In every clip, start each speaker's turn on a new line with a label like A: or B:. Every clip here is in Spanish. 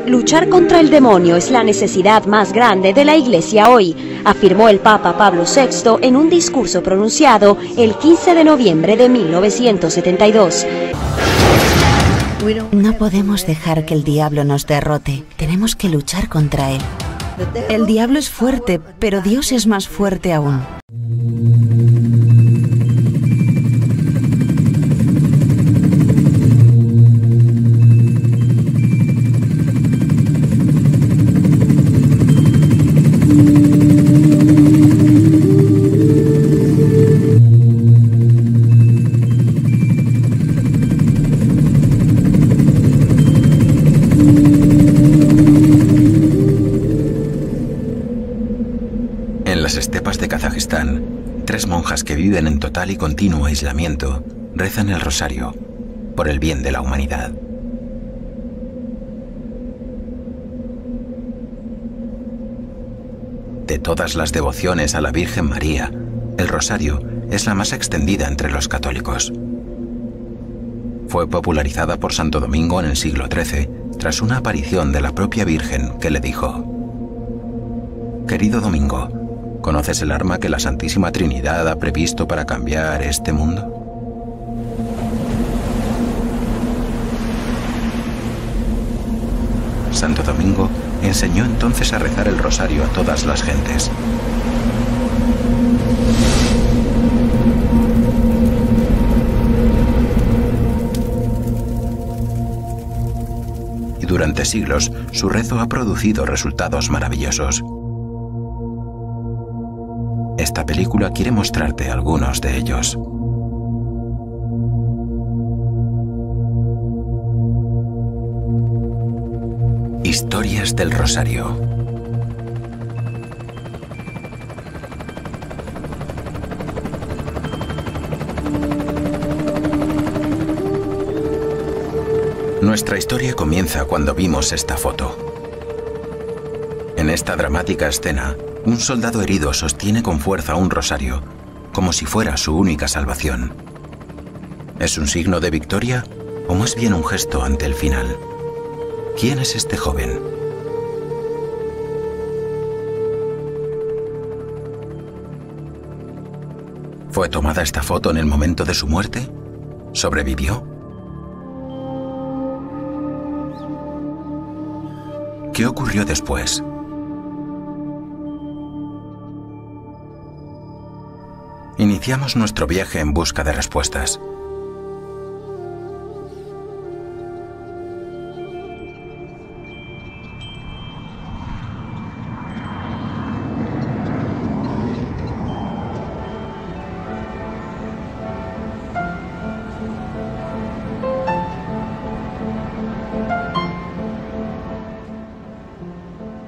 A: Luchar contra el demonio es la necesidad más grande de la Iglesia hoy, afirmó el Papa Pablo VI en un discurso pronunciado el 15 de noviembre de 1972.
B: No podemos dejar que el diablo nos derrote, tenemos que luchar contra él. El diablo es fuerte, pero Dios es más fuerte aún.
C: En las estepas de Kazajistán, 3 monjas que viven en total y continuo aislamiento rezan el rosario por el bien de la humanidad. De todas las devociones a la Virgen María, el rosario es la más extendida entre los católicos. Fue popularizada por Santo Domingo en el siglo XIII, tras una aparición de la propia Virgen que le dijo: «Querido Domingo, ¿conoces el arma que la Santísima Trinidad ha previsto para cambiar este mundo?». Santo Domingo enseñó entonces a rezar el rosario a todas las gentes. Y durante siglos su rezo ha producido resultados maravillosos. Esta película quiere mostrarte algunos de ellos. Historias del Rosario. Nuestra historia comienza cuando vimos esta foto. En esta dramática escena, un soldado herido sostiene con fuerza un rosario, como si fuera su única salvación. ¿Es un signo de victoria o más bien un gesto ante el final? ¿Quién es este joven? ¿Fue tomada esta foto en el momento de su muerte? ¿Sobrevivió? ¿Qué ocurrió después? Iniciamos nuestro viaje en busca de respuestas.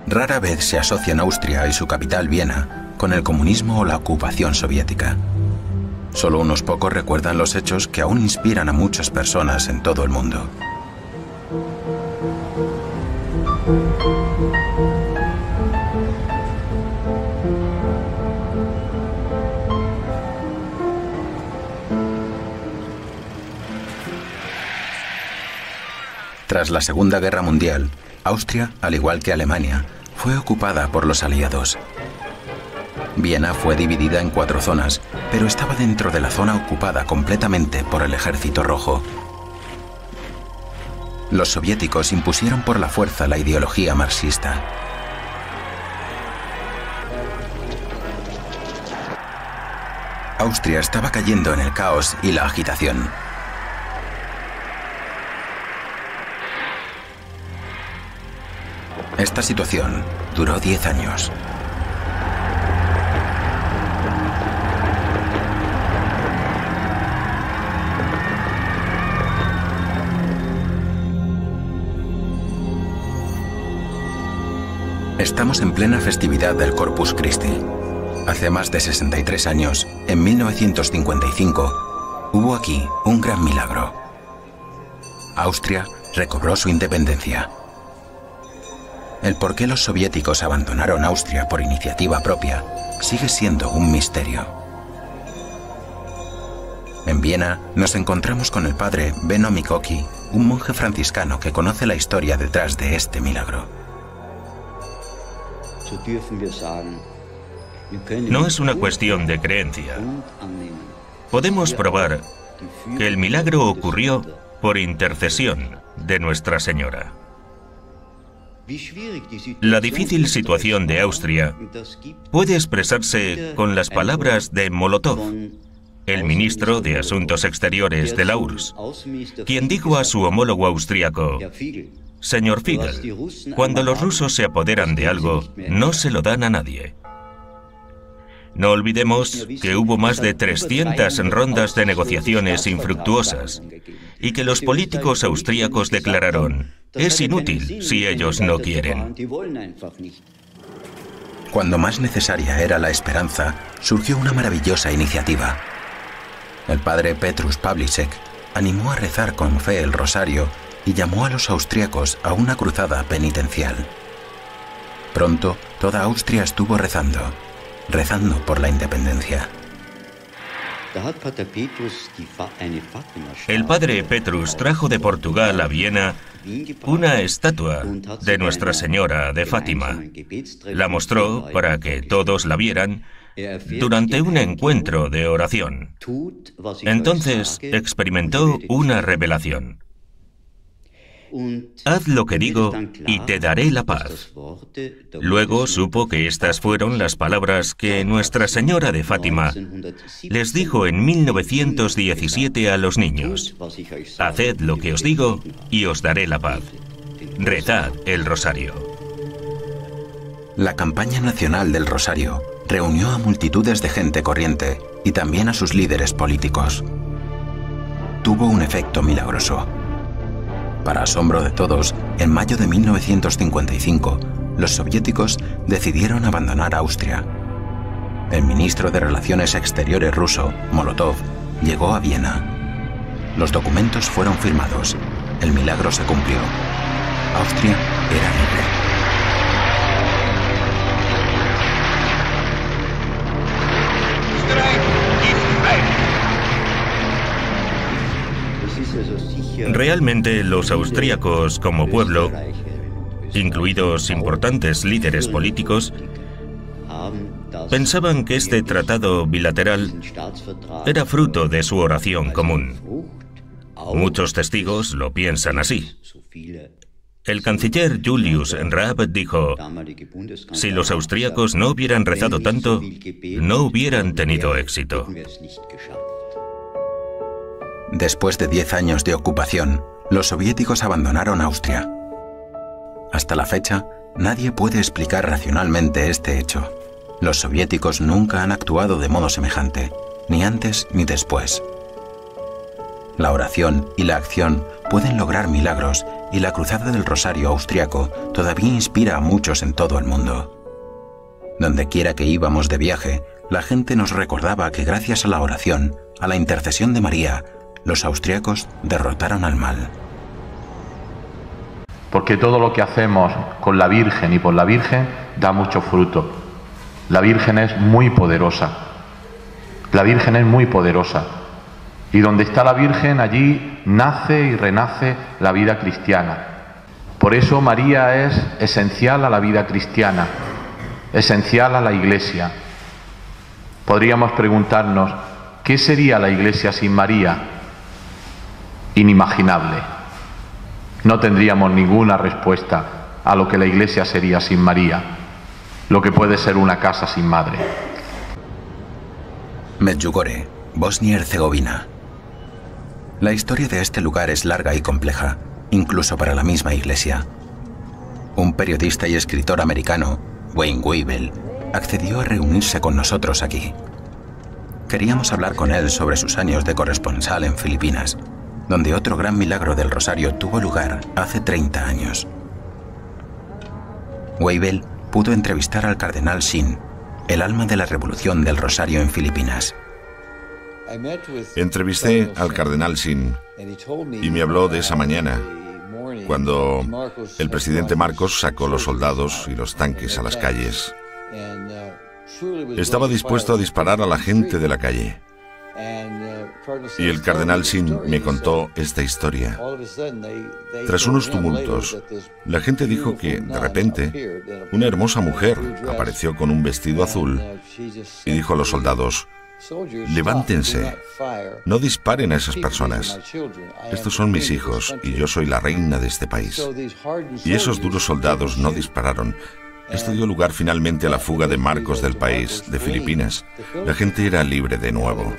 C: Rara vez se asocian Austria y su capital Viena con el comunismo o la ocupación soviética. Solo unos pocos recuerdan los hechos que aún inspiran a muchas personas en todo el mundo. Tras la Segunda Guerra Mundial, Austria, al igual que Alemania, fue ocupada por los aliados. Viena fue dividida en 4 zonas, pero estaba dentro de la zona ocupada completamente por el Ejército Rojo. Los soviéticos impusieron por la fuerza la ideología marxista. Austria estaba cayendo en el caos y la agitación. Esta situación duró 10 años. Estamos en plena festividad del Corpus Christi. Hace más de 63 años, en 1955, hubo aquí un gran milagro. Austria recobró su independencia. El por qué los soviéticos abandonaron Austria por iniciativa propia sigue siendo un misterio. En Viena nos encontramos con el padre Benno Mikoki un monje franciscano que conoce la historia detrás de este milagro.
D: No es una cuestión de creencia. Podemos probar que el milagro ocurrió por intercesión de Nuestra Señora. La difícil situación de Austria puede expresarse con las palabras de Molotov, el ministro de Asuntos Exteriores de la URSS, quien dijo a su homólogo austriaco: «Señor Figel, cuando los rusos se apoderan de algo, no se lo dan a nadie». No olvidemos que hubo más de 300 rondas de negociaciones infructuosas y que los políticos austríacos declararon: «Es inútil si ellos no quieren».
C: Cuando más necesaria era la esperanza, surgió una maravillosa iniciativa. El padre Petrus Pavlicek animó a rezar con fe el rosario y llamó a los austríacos a una cruzada penitencial. Pronto, toda Austria estuvo rezando por la independencia.
D: El padre Petrus trajo de Portugal a Viena una estatua de Nuestra Señora de Fátima. La mostró para que todos la vieran durante un encuentro de oración. Entonces experimentó una revelación. «Haz lo que digo y te daré la paz». Luego supo que estas fueron las palabras que Nuestra Señora de Fátima les dijo en 1917 a los niños: «Haced lo que os digo y os daré la paz. Rezad el rosario».
C: La campaña nacional del rosario reunió a multitudes de gente corriente y también a sus líderes políticos. Tuvo un efecto milagroso. Para asombro de todos, en mayo de 1955, los soviéticos decidieron abandonar Austria. El ministro de Relaciones Exteriores ruso, Molotov, llegó a Viena. Los documentos fueron firmados. El milagro se cumplió. Austria era libre.
D: Realmente los austríacos como pueblo, incluidos importantes líderes políticos, pensaban que este tratado bilateral era fruto de su oración común. Muchos testigos lo piensan así. El canciller Julius Raab dijo: «Si los austríacos no hubieran rezado tanto, no hubieran tenido éxito».
C: Después de 10 años de ocupación, los soviéticos abandonaron Austria. Hasta la fecha, nadie puede explicar racionalmente este hecho. Los soviéticos nunca han actuado de modo semejante, ni antes ni después. La oración y la acción pueden lograr milagros, y la Cruzada del Rosario austriaco todavía inspira a muchos en todo el mundo. Donde quiera que íbamos de viaje, la gente nos recordaba que gracias a la oración, a la intercesión de María, los austriacos derrotaron al mal.
E: Porque todo lo que hacemos con la Virgen y por la Virgen da mucho fruto. La Virgen es muy poderosa. La Virgen es muy poderosa. Y donde está la Virgen, allí nace y renace la vida cristiana. Por eso María es esencial a la vida cristiana, esencial a la Iglesia. Podríamos preguntarnos, ¿qué sería la Iglesia sin María? Inimaginable. No tendríamos ninguna respuesta a lo que la Iglesia sería sin María, lo que puede ser una casa sin madre.
C: Medjugorje, Bosnia-Herzegovina. La historia de este lugar es larga y compleja, incluso para la misma Iglesia. Un periodista y escritor americano, Wayne Weibel, accedió a reunirse con nosotros aquí. Queríamos hablar con él sobre sus años de corresponsal en Filipinas, donde otro gran milagro del Rosario tuvo lugar hace 30 años. Weibel pudo entrevistar al cardenal Sin, el alma de la revolución del Rosario en Filipinas.
F: Entrevisté al cardenal Sin y me habló de esa mañana, cuando el presidente Marcos sacó los soldados y los tanques a las calles. Estaba dispuesto a disparar a la gente de la calle. Y el cardenal Sin me contó esta historia. Tras unos tumultos, la gente dijo que, de repente, una hermosa mujer apareció con un vestido azul y dijo a los soldados: levántense, no disparen a esas personas. Estos son mis hijos y yo soy la reina de este país. Y esos duros soldados no dispararon. Esto dio lugar finalmente a la fuga de Marcos del país, de Filipinas. La gente era libre de nuevo.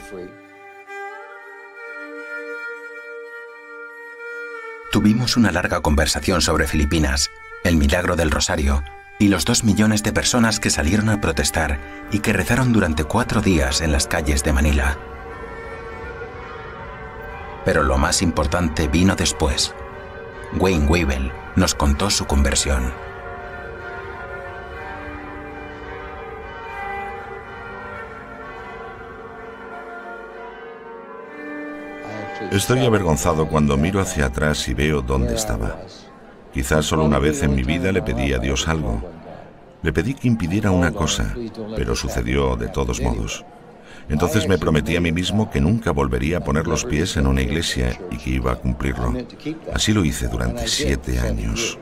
C: Tuvimos una larga conversación sobre Filipinas, el milagro del Rosario y los 2 millones de personas que salieron a protestar y que rezaron durante 4 días en las calles de Manila. Pero lo más importante vino después. Wayne Weibel nos contó su conversión.
F: Estoy avergonzado cuando miro hacia atrás y veo dónde estaba. Quizás solo una vez en mi vida le pedí a Dios algo. Le pedí que impidiera una cosa, pero sucedió de todos modos. Entonces me prometí a mí mismo que nunca volvería a poner los pies en una iglesia y que iba a cumplirlo. Así lo hice durante 7 años.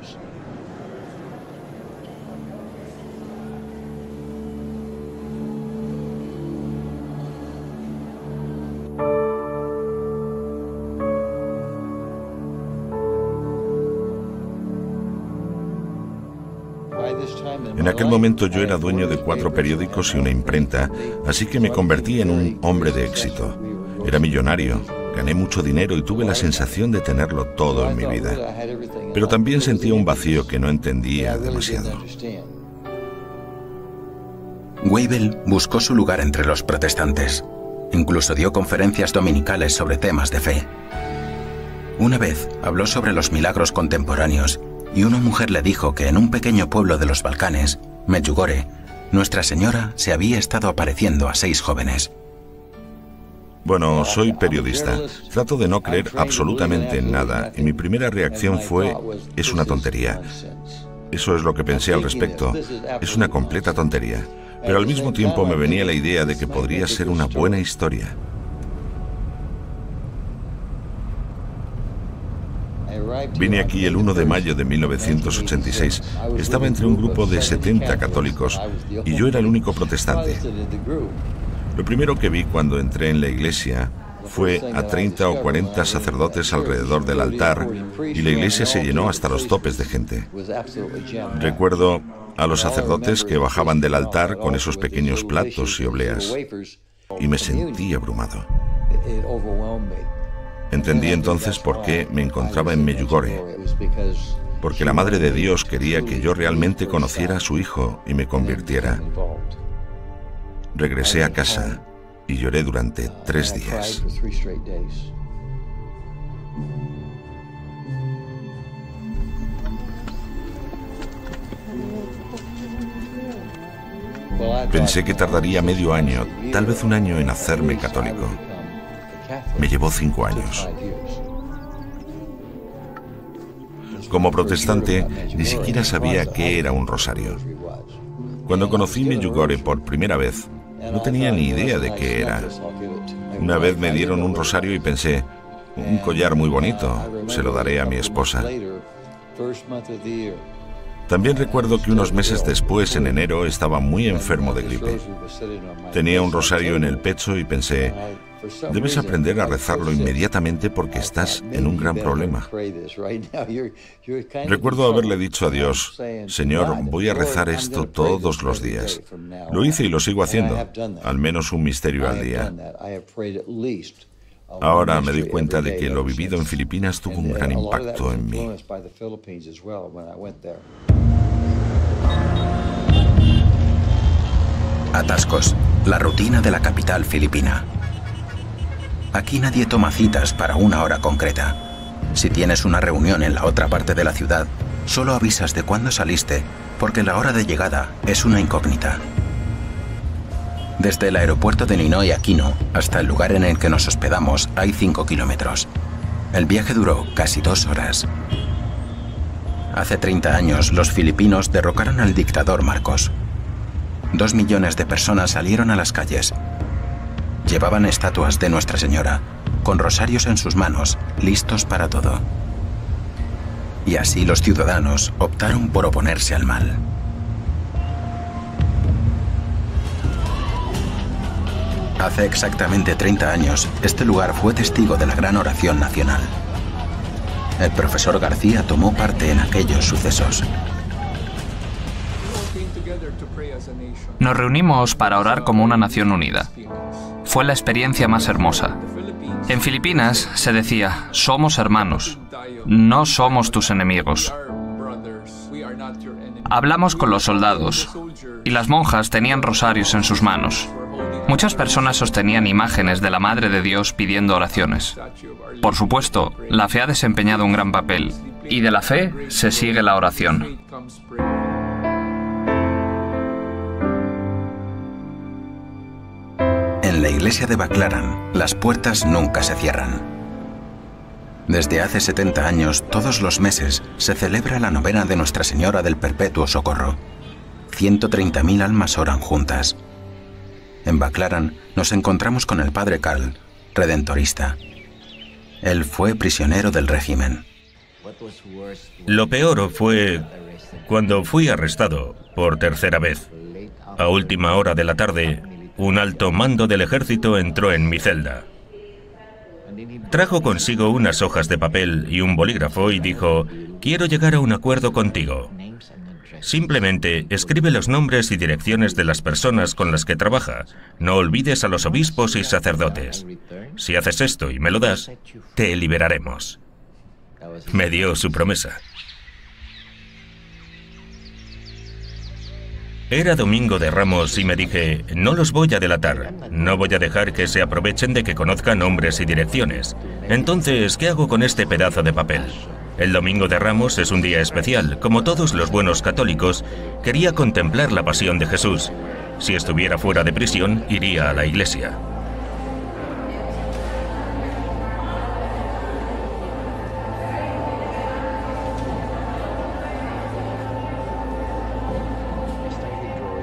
F: En aquel momento yo era dueño de 4 periódicos y una imprenta, así que me convertí en un hombre de éxito. Era millonario, gané mucho dinero y tuve la sensación de tenerlo todo en mi vida. Pero también sentía un vacío que no entendía demasiado.
C: Weibel buscó su lugar entre los protestantes. Incluso dio conferencias dominicales sobre temas de fe. Una vez habló sobre los milagros contemporáneos y una mujer le dijo que en un pequeño pueblo de los Balcanes, Medjugorje, Nuestra Señora se había estado apareciendo a 6 jóvenes.
F: Bueno, soy periodista. Trato de no creer absolutamente en nada y mi primera reacción fue: es una tontería. Eso es lo que pensé al respecto. Es una completa tontería. Pero al mismo tiempo me venía la idea de que podría ser una buena historia. Vine aquí el 1 de mayo de 1986. Estaba entre un grupo de 70 católicos y yo era el único protestante. Lo primero que vi cuando entré en la iglesia fue a 30 o 40 sacerdotes alrededor del altar y la iglesia se llenó hasta los topes de gente. Recuerdo a los sacerdotes que bajaban del altar con esos pequeños platos y obleas y me sentí abrumado. Entendí entonces por qué me encontraba en Medjugorje. Porque la Madre de Dios quería que yo realmente conociera a su Hijo y me convirtiera. Regresé a casa y lloré durante 3 días. Pensé que tardaría medio año, tal vez un año, en hacerme católico. Me llevó 5 años. Como protestante, ni siquiera sabía qué era un rosario. Cuando conocí Medjugorje por primera vez, no tenía ni idea de qué era. Una vez me dieron un rosario y pensé: un collar muy bonito, se lo daré a mi esposa. También recuerdo que unos meses después, en enero, estaba muy enfermo de gripe. Tenía un rosario en el pecho y pensé: debes aprender a rezarlo inmediatamente porque estás en un gran problema. Recuerdo haberle dicho a Dios: Señor, voy a rezar esto todos los días. Lo hice y lo sigo haciendo, al menos un misterio al día. Ahora me doy cuenta de que lo vivido en Filipinas tuvo un gran impacto en mí.
C: Atascos, la rutina de la capital filipina. Aquí nadie toma citas para una hora concreta. Si tienes una reunión en la otra parte de la ciudad, solo avisas de cuándo saliste, porque la hora de llegada es una incógnita. Desde el aeropuerto de Ninoy Aquino hasta el lugar en el que nos hospedamos hay 5 kilómetros. El viaje duró casi 2 horas. Hace 30 años, los filipinos derrocaron al dictador Marcos. 2 millones de personas salieron a las calles. Llevaban estatuas de Nuestra Señora, con rosarios en sus manos, listos para todo. Y así los ciudadanos optaron por oponerse al mal. Hace exactamente 30 años, este lugar fue testigo de la gran oración nacional. El profesor García tomó parte en aquellos sucesos.
G: Nos reunimos para orar como una nación unida. Fue la experiencia más hermosa. En Filipinas se decía, somos hermanos, no somos tus enemigos. Hablamos con los soldados y las monjas tenían rosarios en sus manos. Muchas personas sostenían imágenes de la Madre de Dios pidiendo oraciones. Por supuesto, la fe ha desempeñado un gran papel y de la fe se sigue la oración.
C: En la iglesia de Baclaran, las puertas nunca se cierran. Desde hace 70 años, todos los meses, se celebra la novena de Nuestra Señora del Perpetuo Socorro. 130.000 almas oran juntas. En Baclaran nos encontramos con el padre Carl, redentorista. Él fue prisionero del régimen.
D: Lo peor fue cuando fui arrestado por tercera vez. A última hora de la tarde, un alto mando del ejército entró en mi celda. Trajo consigo unas hojas de papel y un bolígrafo y dijo, quiero llegar a un acuerdo contigo. Simplemente escribe los nombres y direcciones de las personas con las que trabaja. No olvides a los obispos y sacerdotes. Si haces esto y me lo das, te liberaremos. Me dio su promesa. Era Domingo de Ramos y me dije, no los voy a delatar. No voy a dejar que se aprovechen de que conozcan nombres y direcciones. Entonces, ¿qué hago con este pedazo de papel? El Domingo de Ramos es un día especial. Como todos los buenos católicos, quería contemplar la pasión de Jesús. Si estuviera fuera de prisión, iría a la iglesia.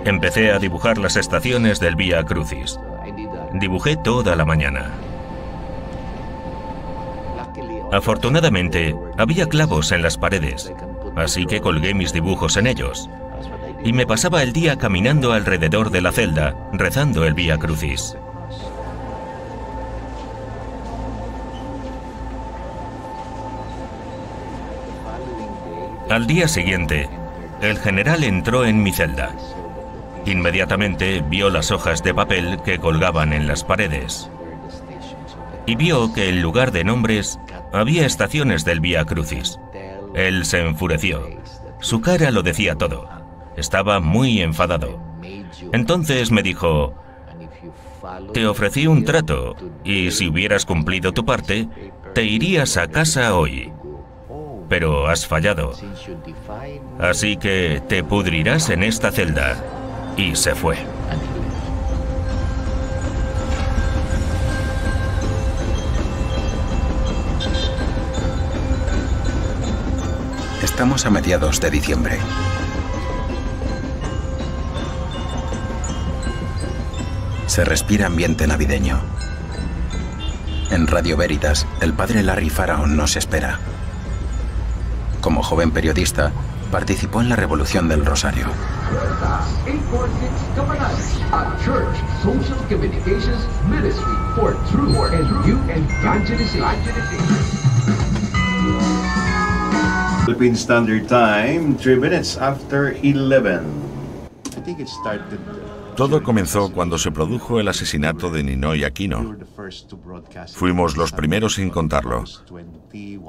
D: Empecé a dibujar las estaciones del Vía Crucis. Dibujé toda la mañana. Afortunadamente, había clavos en las paredes, así que colgué mis dibujos en ellos. Y me pasaba el día caminando alrededor de la celda, rezando el Vía Crucis. Al día siguiente, el general entró en mi celda. Inmediatamente vio las hojas de papel que colgaban en las paredes. Y vio que en lugar de nombres, había estaciones del Vía Crucis. Él se enfureció. Su cara lo decía todo. Estaba muy enfadado. Entonces me dijo, te ofrecí un trato, y si hubieras cumplido tu parte, te irías a casa hoy. Pero has fallado. Así que te pudrirás en esta celda. Y se fue.
C: Estamos a mediados de diciembre. Se respira ambiente navideño. En Radio Veritas, el padre Larry Faraon nos espera. Como joven periodista, participó en la Revolución del Rosario.
H: Philippine Standard Time, 3 minutes after 11. I think it started.
F: Todo comenzó cuando se produjo el asesinato de Ninoy Aquino. Fuimos los primeros en contarlo.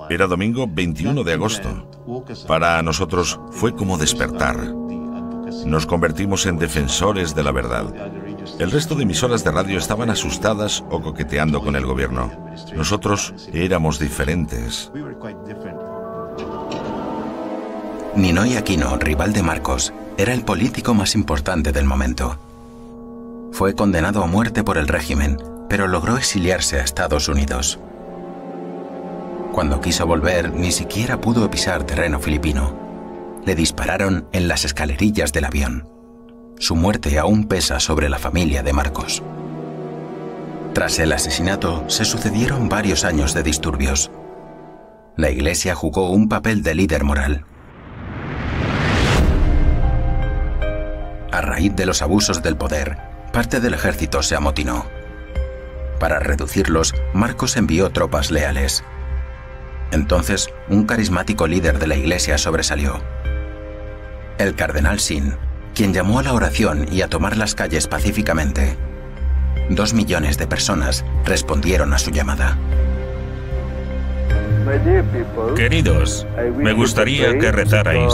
F: Era domingo 21 de agosto. Para nosotros fue como despertar. Nos convertimos en defensores de la verdad. El resto de emisoras de radio estaban asustadas o coqueteando con el gobierno. Nosotros éramos diferentes.
C: Ninoy Aquino, rival de Marcos, era el político más importante del momento. Fue condenado a muerte por el régimen, pero logró exiliarse a Estados Unidos. Cuando quiso volver, ni siquiera pudo pisar terreno filipino. Le dispararon en las escalerillas del avión. Su muerte aún pesa sobre la familia de Marcos. Tras el asesinato, se sucedieron varios años de disturbios. La Iglesia jugó un papel de líder moral. A raíz de los abusos del poder, parte del ejército se amotinó. Para reducirlos, Marcos envió tropas leales. Entonces, un carismático líder de la Iglesia sobresalió. El cardenal Sin, quien llamó a la oración y a tomar las calles pacíficamente. 2 millones de personas respondieron a su llamada.
D: Queridos, me gustaría que rezarais,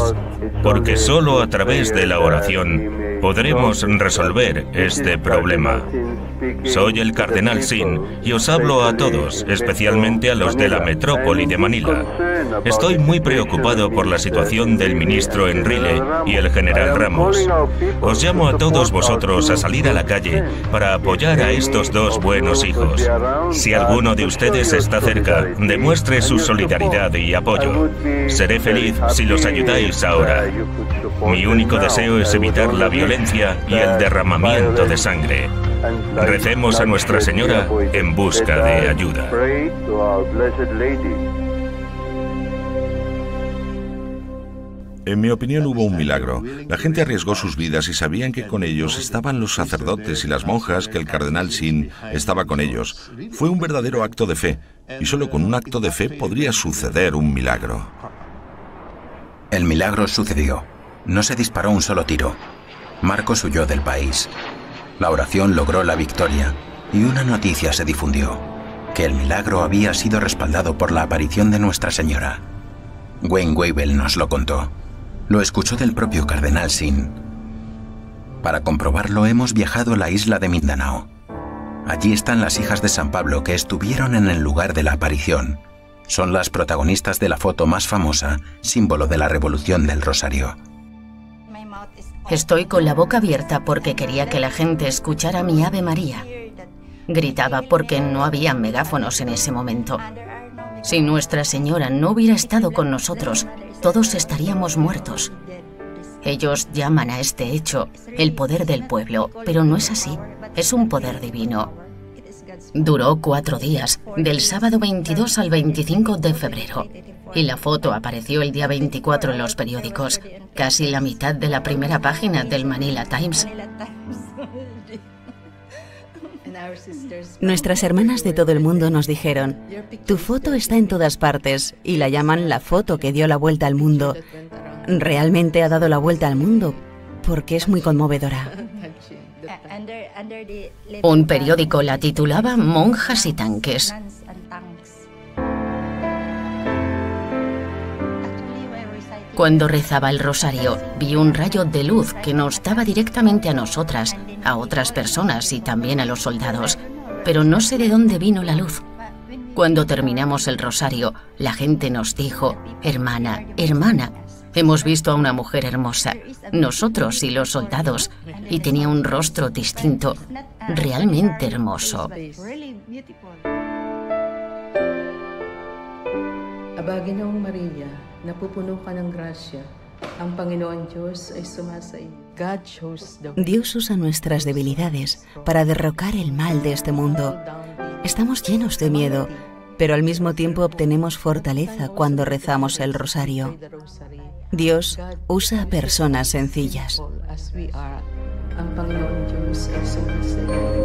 D: porque solo a través de la oración podremos resolver este problema. Soy el cardenal Sin y os hablo a todos, especialmente a los de la metrópoli de Manila. Estoy muy preocupado por la situación del ministro Enrile y el general Ramos. Os llamo a todos vosotros a salir a la calle para apoyar a estos 2 buenos hijos. Si alguno de ustedes está cerca, demuestre su solidaridad y apoyo. Seré feliz si los ayudáis ahora. Mi único deseo es evitar la violencia y el derramamiento de sangre. Recemos a Nuestra Señora en busca de ayuda.
F: En mi opinión hubo un milagro. La gente arriesgó sus vidas y sabían que con ellos estaban los sacerdotes y las monjas, que el cardenal Sin estaba con ellos. Fue un verdadero acto de fe, y solo con un acto de fe podría suceder un milagro.
C: El milagro sucedió. No se disparó un solo tiro. Marcos huyó del país. La oración logró la victoria y una noticia se difundió, que el milagro había sido respaldado por la aparición de Nuestra Señora. Wayne Weibel nos lo contó. Lo escuchó del propio cardenal Sin. Para comprobarlo hemos viajado a la isla de Mindanao. Allí están las hijas de San Pablo que estuvieron en el lugar de la aparición. Son las protagonistas de la foto más famosa, símbolo de la Revolución del Rosario.
B: Estoy con la boca abierta porque quería que la gente escuchara mi Ave María. Gritaba porque no había megáfonos en ese momento. Si Nuestra Señora no hubiera estado con nosotros, todos estaríamos muertos. Ellos llaman a este hecho el poder del pueblo, pero no es así. Es un poder divino. Duró 4 días, del sábado 22 al 25 de febrero. Y la foto apareció el día 24 en los periódicos, casi la mitad de la primera página del Manila Times. Nuestras hermanas de todo el mundo nos dijeron: tu foto está en todas partes, y la llaman la foto que dio la vuelta al mundo. Realmente ha dado la vuelta al mundo, porque es muy conmovedora. Un periódico la titulaba Monjas y tanques. Cuando rezaba el rosario, vi un rayo de luz que nos daba directamente a nosotras, a otras personas y también a los soldados. Pero no sé de dónde vino la luz. Cuando terminamos el rosario, la gente nos dijo: hermana, hermana, hemos visto a una mujer hermosa, nosotros y los soldados, y tenía un rostro distinto, realmente hermoso.
I: Aba, Ginoong Maria, napupuno ka ng grasya. Ang Panginoon Diyos ay sumasa iyo. God chose the...
B: Dios usa nuestras debilidades para derrocar el mal de este mundo. Estamos llenos de miedo, pero al mismo tiempo obtenemos fortaleza cuando rezamos el rosario. Dios usa a personas sencillas.
I: Ang Panginoon Diyos ay sumasa iyo.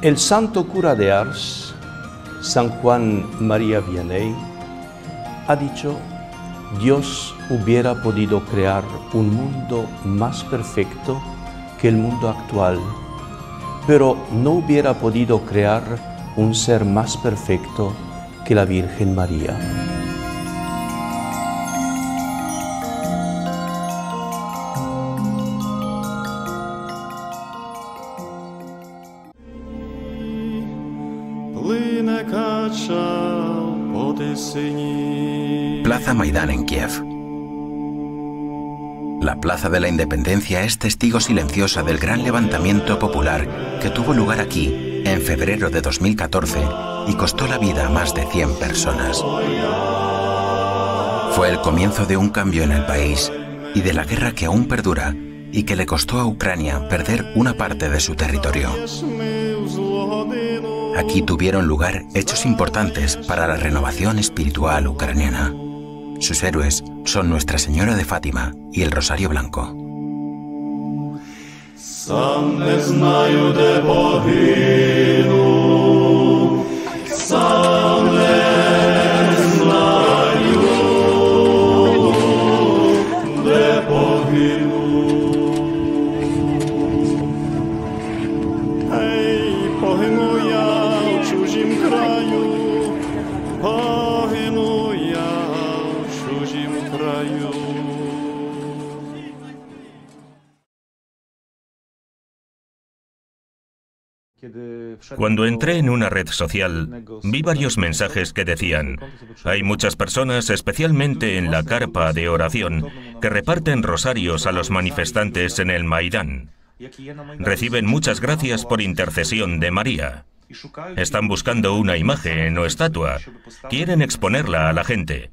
J: El santo cura de Ars, San Juan María Vianney, ha dicho: Dios hubiera podido crear un mundo más perfecto que el mundo actual, pero no hubiera podido crear un ser más perfecto que la Virgen María.
H: Плине кача
C: Plaza Maidán en Kiev. La Plaza de la Independencia es testigo silenciosa del gran levantamiento popular que tuvo lugar aquí en febrero de 2014 y costó la vida a más de 100 personas. Fue el comienzo de un cambio en el país y de la guerra que aún perdura y que le costó a Ucrania perder una parte de su territorio. Aquí tuvieron lugar hechos importantes para la renovación espiritual ucraniana. Sus héroes son Nuestra Señora de Fátima y el Rosario Blanco.
D: Cuando entré en una red social, vi varios mensajes que decían: hay muchas personas, especialmente en la carpa de oración, que reparten rosarios a los manifestantes en el Maidán. Reciben muchas gracias por intercesión de María. Están buscando una imagen o estatua. Quieren exponerla a la gente.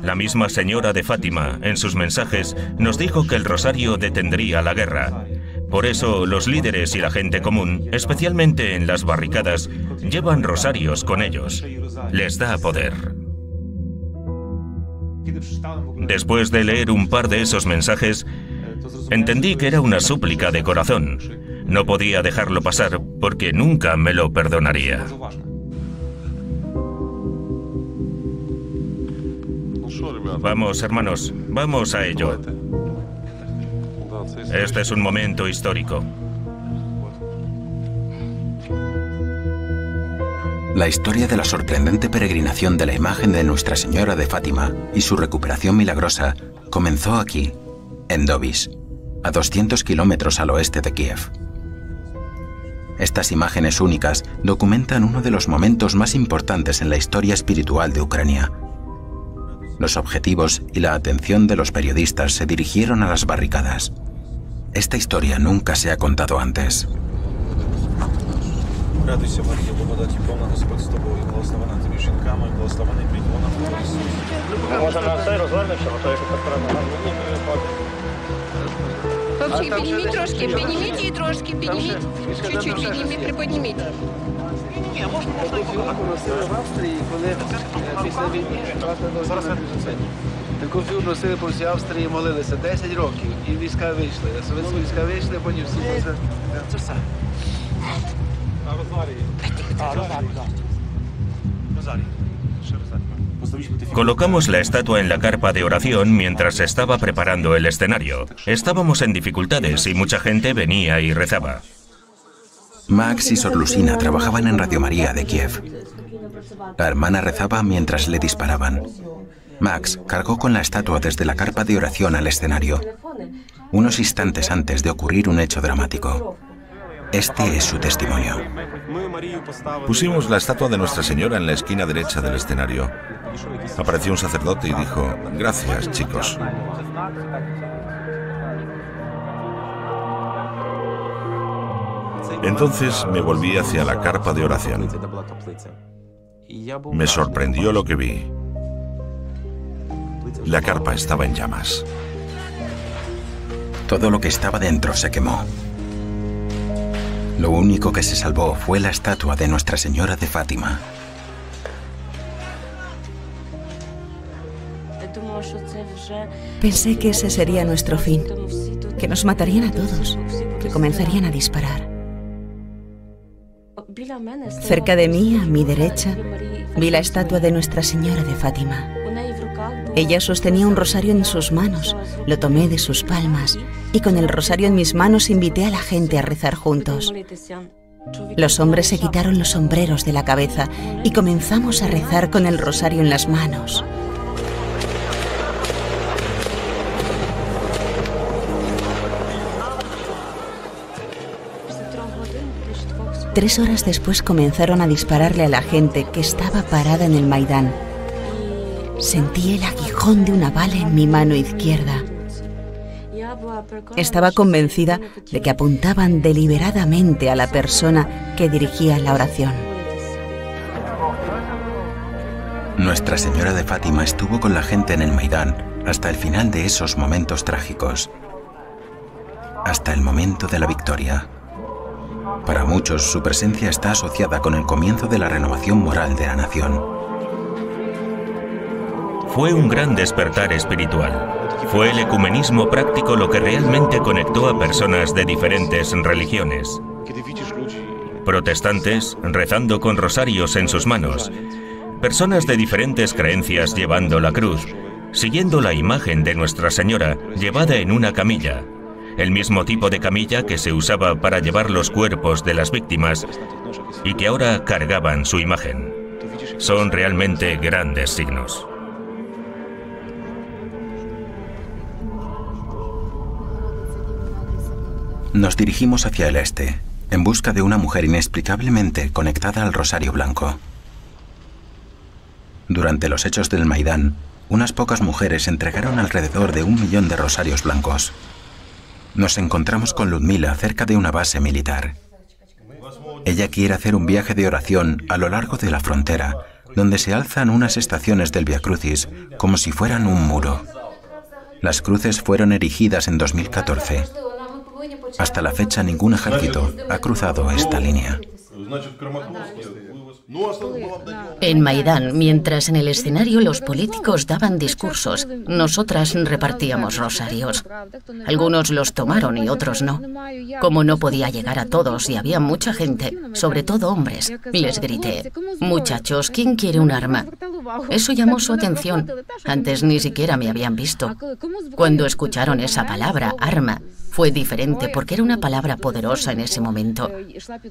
D: La misma Señora de Fátima, en sus mensajes, nos dijo que el rosario detendría la guerra. Por eso, los líderes y la gente común, especialmente en las barricadas, llevan rosarios con ellos. Les da poder. Después de leer un par de esos mensajes, entendí que era una súplica de corazón. No podía dejarlo pasar porque nunca me lo perdonaría. Vamos, hermanos, vamos a ello. Este es un momento histórico.
C: La historia de la sorprendente peregrinación de la imagen de Nuestra Señora de Fátima y su recuperación milagrosa comenzó aquí, en Dobis, a 200 kilómetros al oeste de Kiev. Estas imágenes únicas documentan uno de los momentos más importantes en la historia espiritual de Ucrania. Los objetivos y la atención de los periodistas se dirigieron a las barricadas. Esta historia nunca se ha contado antes.
K: Хлопчики, підніміть трошки, підніміть її трошки, підніміть. Чуть-чуть підніміть, приподніміть.
L: Ні, можна носили в Австрії, коли після війни таку фігуру носили по всій Австрії, молилися 10 років, і війська вийшли. Совєтські війська вийшли, потім всі це. Це все.
D: Colocamos la estatua en la carpa de oración mientras se estaba preparando el escenario. Estábamos en dificultades y mucha gente venía y rezaba.
C: Max y Sor Lucina trabajaban en Radio María de Kiev. La hermana rezaba mientras le disparaban. Max cargó con la estatua desde la carpa de oración al escenario, unos instantes antes de ocurrir un hecho dramático. Este es su testimonio.
F: Pusimos la estatua de Nuestra Señora en la esquina derecha del escenario. Apareció un sacerdote y dijo: gracias, chicos. Entonces me volví hacia la carpa de oración. Me sorprendió lo que vi. La carpa estaba en llamas.
C: Todo lo que estaba dentro se quemó. Lo único que se salvó fue la estatua de Nuestra Señora de Fátima.
M: Pensé que ese sería nuestro fin, que nos matarían a todos, que comenzarían a disparar. Cerca de mí, a mi derecha, vi la estatua de Nuestra Señora de Fátima. Ella sostenía un rosario en sus manos, lo tomé de sus palmas y con el rosario en mis manos invité a la gente a rezar juntos. Los hombres se quitaron los sombreros de la cabeza y comenzamos a rezar con el rosario en las manos. Tres horas después comenzaron a dispararle a la gente que estaba parada en el Maidán, sentí el aguijón de una bala en mi mano izquierda. Estaba convencida de que apuntaban deliberadamente a la persona que dirigía la oración.
C: Nuestra Señora de Fátima estuvo con la gente en el Maidán hasta el final de esos momentos trágicos, hasta el momento de la victoria. Para muchos, su presencia está asociada con el comienzo de la renovación moral de la nación.
D: Fue un gran despertar espiritual. Fue el ecumenismo práctico lo que realmente conectó a personas de diferentes religiones. Protestantes rezando con rosarios en sus manos. Personas de diferentes creencias llevando la cruz, siguiendo la imagen de Nuestra Señora llevada en una camilla. El mismo tipo de camilla que se usaba para llevar los cuerpos de las víctimas y que ahora cargaban su imagen. Son realmente grandes signos.
C: Nos dirigimos hacia el este, en busca de una mujer inexplicablemente conectada al Rosario Blanco. Durante los hechos del Maidán, unas pocas mujeres entregaron alrededor de 1 millón de rosarios blancos. Nos encontramos con Ludmila cerca de una base militar. Ella quiere hacer un viaje de oración a lo largo de la frontera, donde se alzan unas estaciones del Via Crucis como si fueran un muro. Las cruces fueron erigidas en 2014. Hasta la fecha ningún ejército ha cruzado esta línea.
B: En Maidán, mientras en el escenario los políticos daban discursos, nosotras repartíamos rosarios. Algunos los tomaron y otros no. Como no podía llegar a todos y había mucha gente, sobre todo hombres, les grité: «Muchachos, ¿quién quiere un arma?». Eso llamó su atención. Antes ni siquiera me habían visto. Cuando escucharon esa palabra, arma, fue diferente porque era una palabra poderosa en ese momento.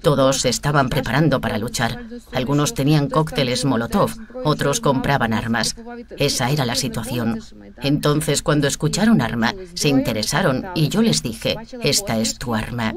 B: Todos se estaban preparando para luchar. Algunos tenían cócteles Molotov, otros compraban armas. Esa era la situación. Entonces, cuando escucharon arma, se interesaron y yo les dije: «Esta es tu arma».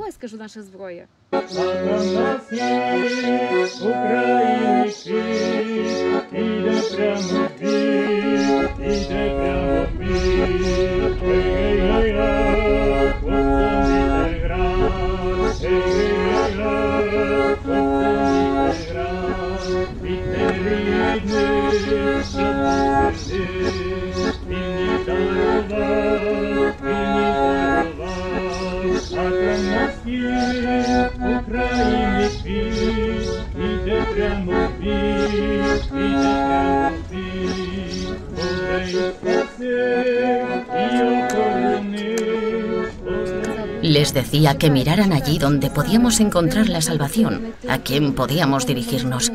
B: Les decía que miraran allí donde podíamos encontrar la salvación, a quién podíamos dirigirnos.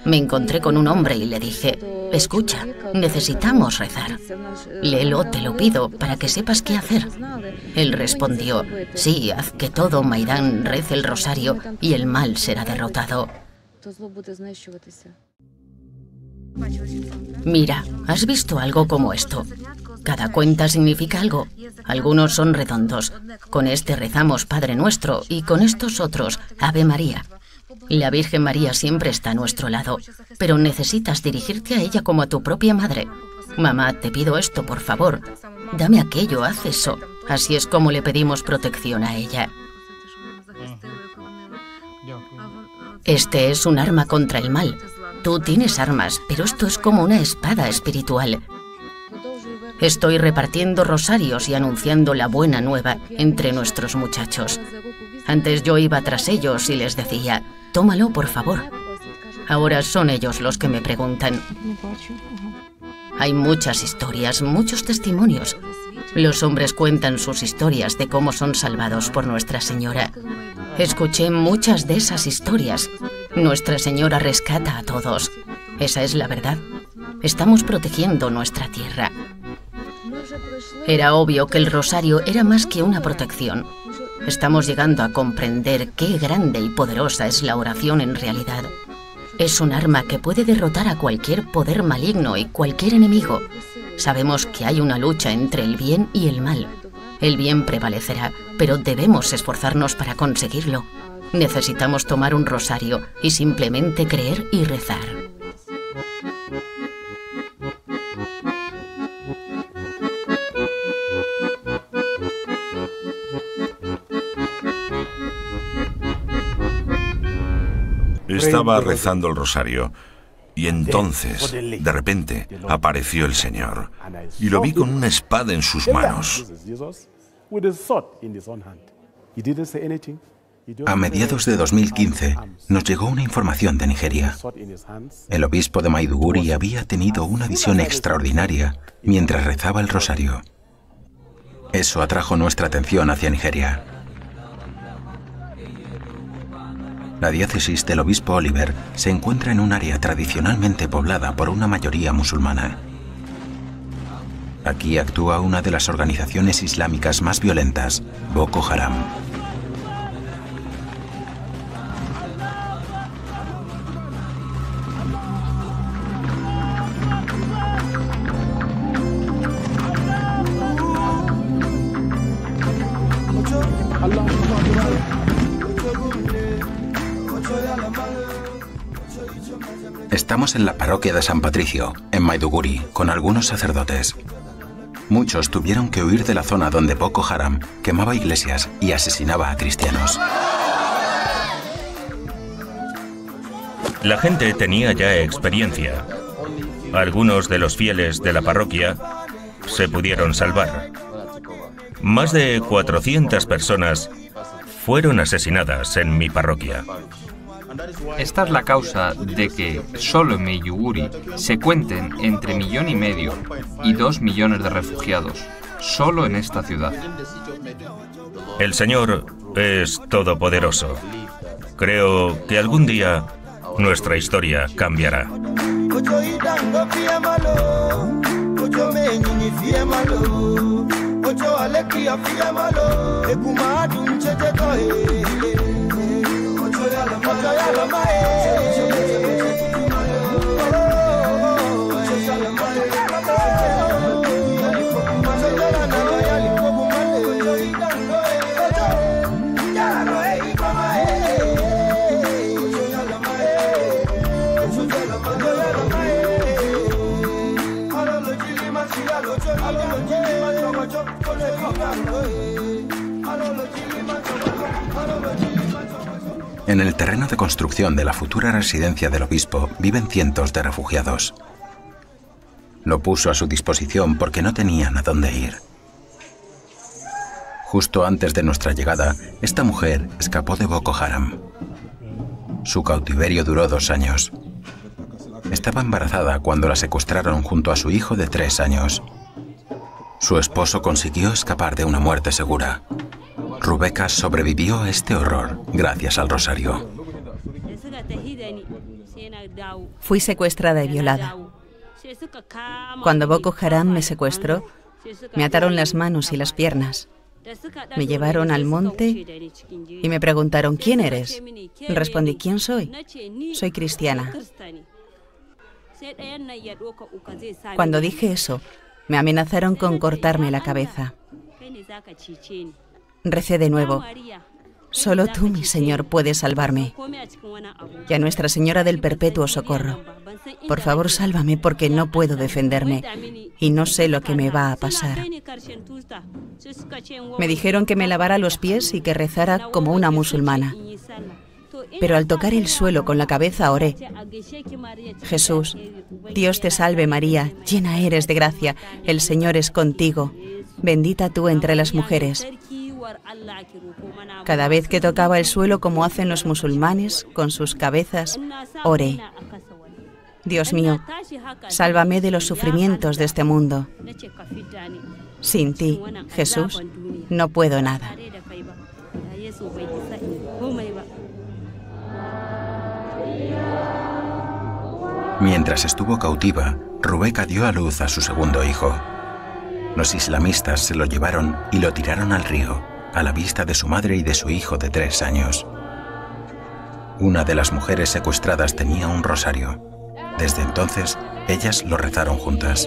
B: Me encontré con un hombre y le dije: «Escucha, necesitamos rezar. Léelo, te lo pido, para que sepas qué hacer». Él respondió: «Sí, haz que todo Maidán rece el rosario y el mal será derrotado». Mira, ¿has visto algo como esto? Cada cuenta significa algo. Algunos son redondos. Con este rezamos Padre Nuestro y con estos otros Ave María. La Virgen María siempre está a nuestro lado, pero necesitas dirigirte a ella como a tu propia madre. «Mamá, te pido esto, por favor. Dame aquello, haz eso». Así es como le pedimos protección a ella. Este es un arma contra el mal. Tú tienes armas, pero esto es como una espada espiritual. Estoy repartiendo rosarios y anunciando la buena nueva entre nuestros muchachos. Antes yo iba tras ellos y les decía: «Tómalo, por favor». Ahora son ellos los que me preguntan. Hay muchas historias, muchos testimonios. Los hombres cuentan sus historias de cómo son salvados por Nuestra Señora. Escuché muchas de esas historias. Nuestra Señora rescata a todos. Esa es la verdad. Estamos protegiendo nuestra tierra. Era obvio que el rosario era más que una protección. Estamos llegando a comprender qué grande y poderosa es la oración en realidad. Es un arma que puede derrotar a cualquier poder maligno y cualquier enemigo. Sabemos que hay una lucha entre el bien y el mal. El bien prevalecerá, pero debemos esforzarnos para conseguirlo. Necesitamos tomar un rosario y simplemente creer y rezar.
F: Estaba rezando el rosario y entonces, de repente, apareció el Señor y lo vi con una espada en sus manos.
C: A mediados de 2015 nos llegó una información de Nigeria. El obispo de Maiduguri había tenido una visión extraordinaria mientras rezaba el rosario. Eso atrajo nuestra atención hacia Nigeria. La diócesis del obispo Oliver se encuentra en un área tradicionalmente poblada por una mayoría musulmana. Aquí actúa una de las organizaciones islámicas más violentas, Boko Haram. Estamos en la parroquia de San Patricio, en Maiduguri, con algunos sacerdotes. Muchos tuvieron que huir de la zona donde Boko Haram quemaba iglesias y asesinaba a cristianos.
D: La gente tenía ya experiencia. Algunos de los fieles de la parroquia se pudieron salvar. Más de 400 personas fueron asesinadas en mi parroquia.
G: Esta es la causa de que solo en Maiduguri se cuenten entre 1,5 millones y 2 millones de refugiados, solo en esta ciudad.
D: El Señor es todopoderoso. Creo que algún día nuestra historia cambiará.
C: En el terreno de construcción de la futura residencia del obispo viven cientos de refugiados. Lo puso a su disposición porque no tenían a dónde ir. Justo antes de nuestra llegada, esta mujer escapó de Boko Haram. Su cautiverio duró 2 años. Estaba embarazada cuando la secuestraron junto a su hijo de 3 años. Su esposo consiguió escapar de una muerte segura. Rebeca sobrevivió a este horror gracias al rosario.
M: Fui secuestrada y violada. Cuando Boko Haram me secuestró, me ataron las manos y las piernas. Me llevaron al monte y me preguntaron, ¿quién eres? Respondí, ¿quién soy? Soy cristiana. Cuando dije eso, me amenazaron con cortarme la cabeza. Recé de nuevo, solo tú, mi Señor, puedes salvarme. Y a Nuestra Señora del Perpetuo Socorro, por favor, sálvame porque no puedo defenderme y no sé lo que me va a pasar. Me dijeron que me lavara los pies y que rezara como una musulmana. Pero al tocar el suelo con la cabeza oré, Jesús, Dios te salve María, llena eres de gracia, el Señor es contigo, bendita tú entre las mujeres. Cada vez que tocaba el suelo como hacen los musulmanes con sus cabezas, oré. Dios mío, sálvame de los sufrimientos de este mundo. Sin ti, Jesús, no puedo nada.
C: Mientras estuvo cautiva, Rebeca dio a luz a su segundo hijo. Los islamistas se lo llevaron y lo tiraron al río, a la vista de su madre y de su hijo de 3 años. Una de las mujeres secuestradas tenía un rosario. Desde entonces, ellas lo rezaron juntas.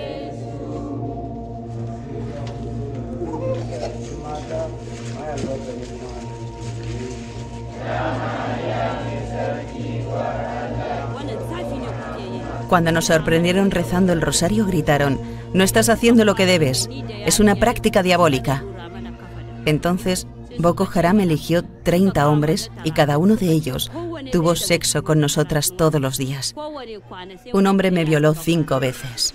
M: Cuando nos sorprendieron rezando el rosario, gritaron, «No estás haciendo lo que debes, es una práctica diabólica». Entonces, Boko Haram eligió 30 hombres y cada uno de ellos tuvo sexo con nosotras todos los días. Un hombre me violó 5 veces.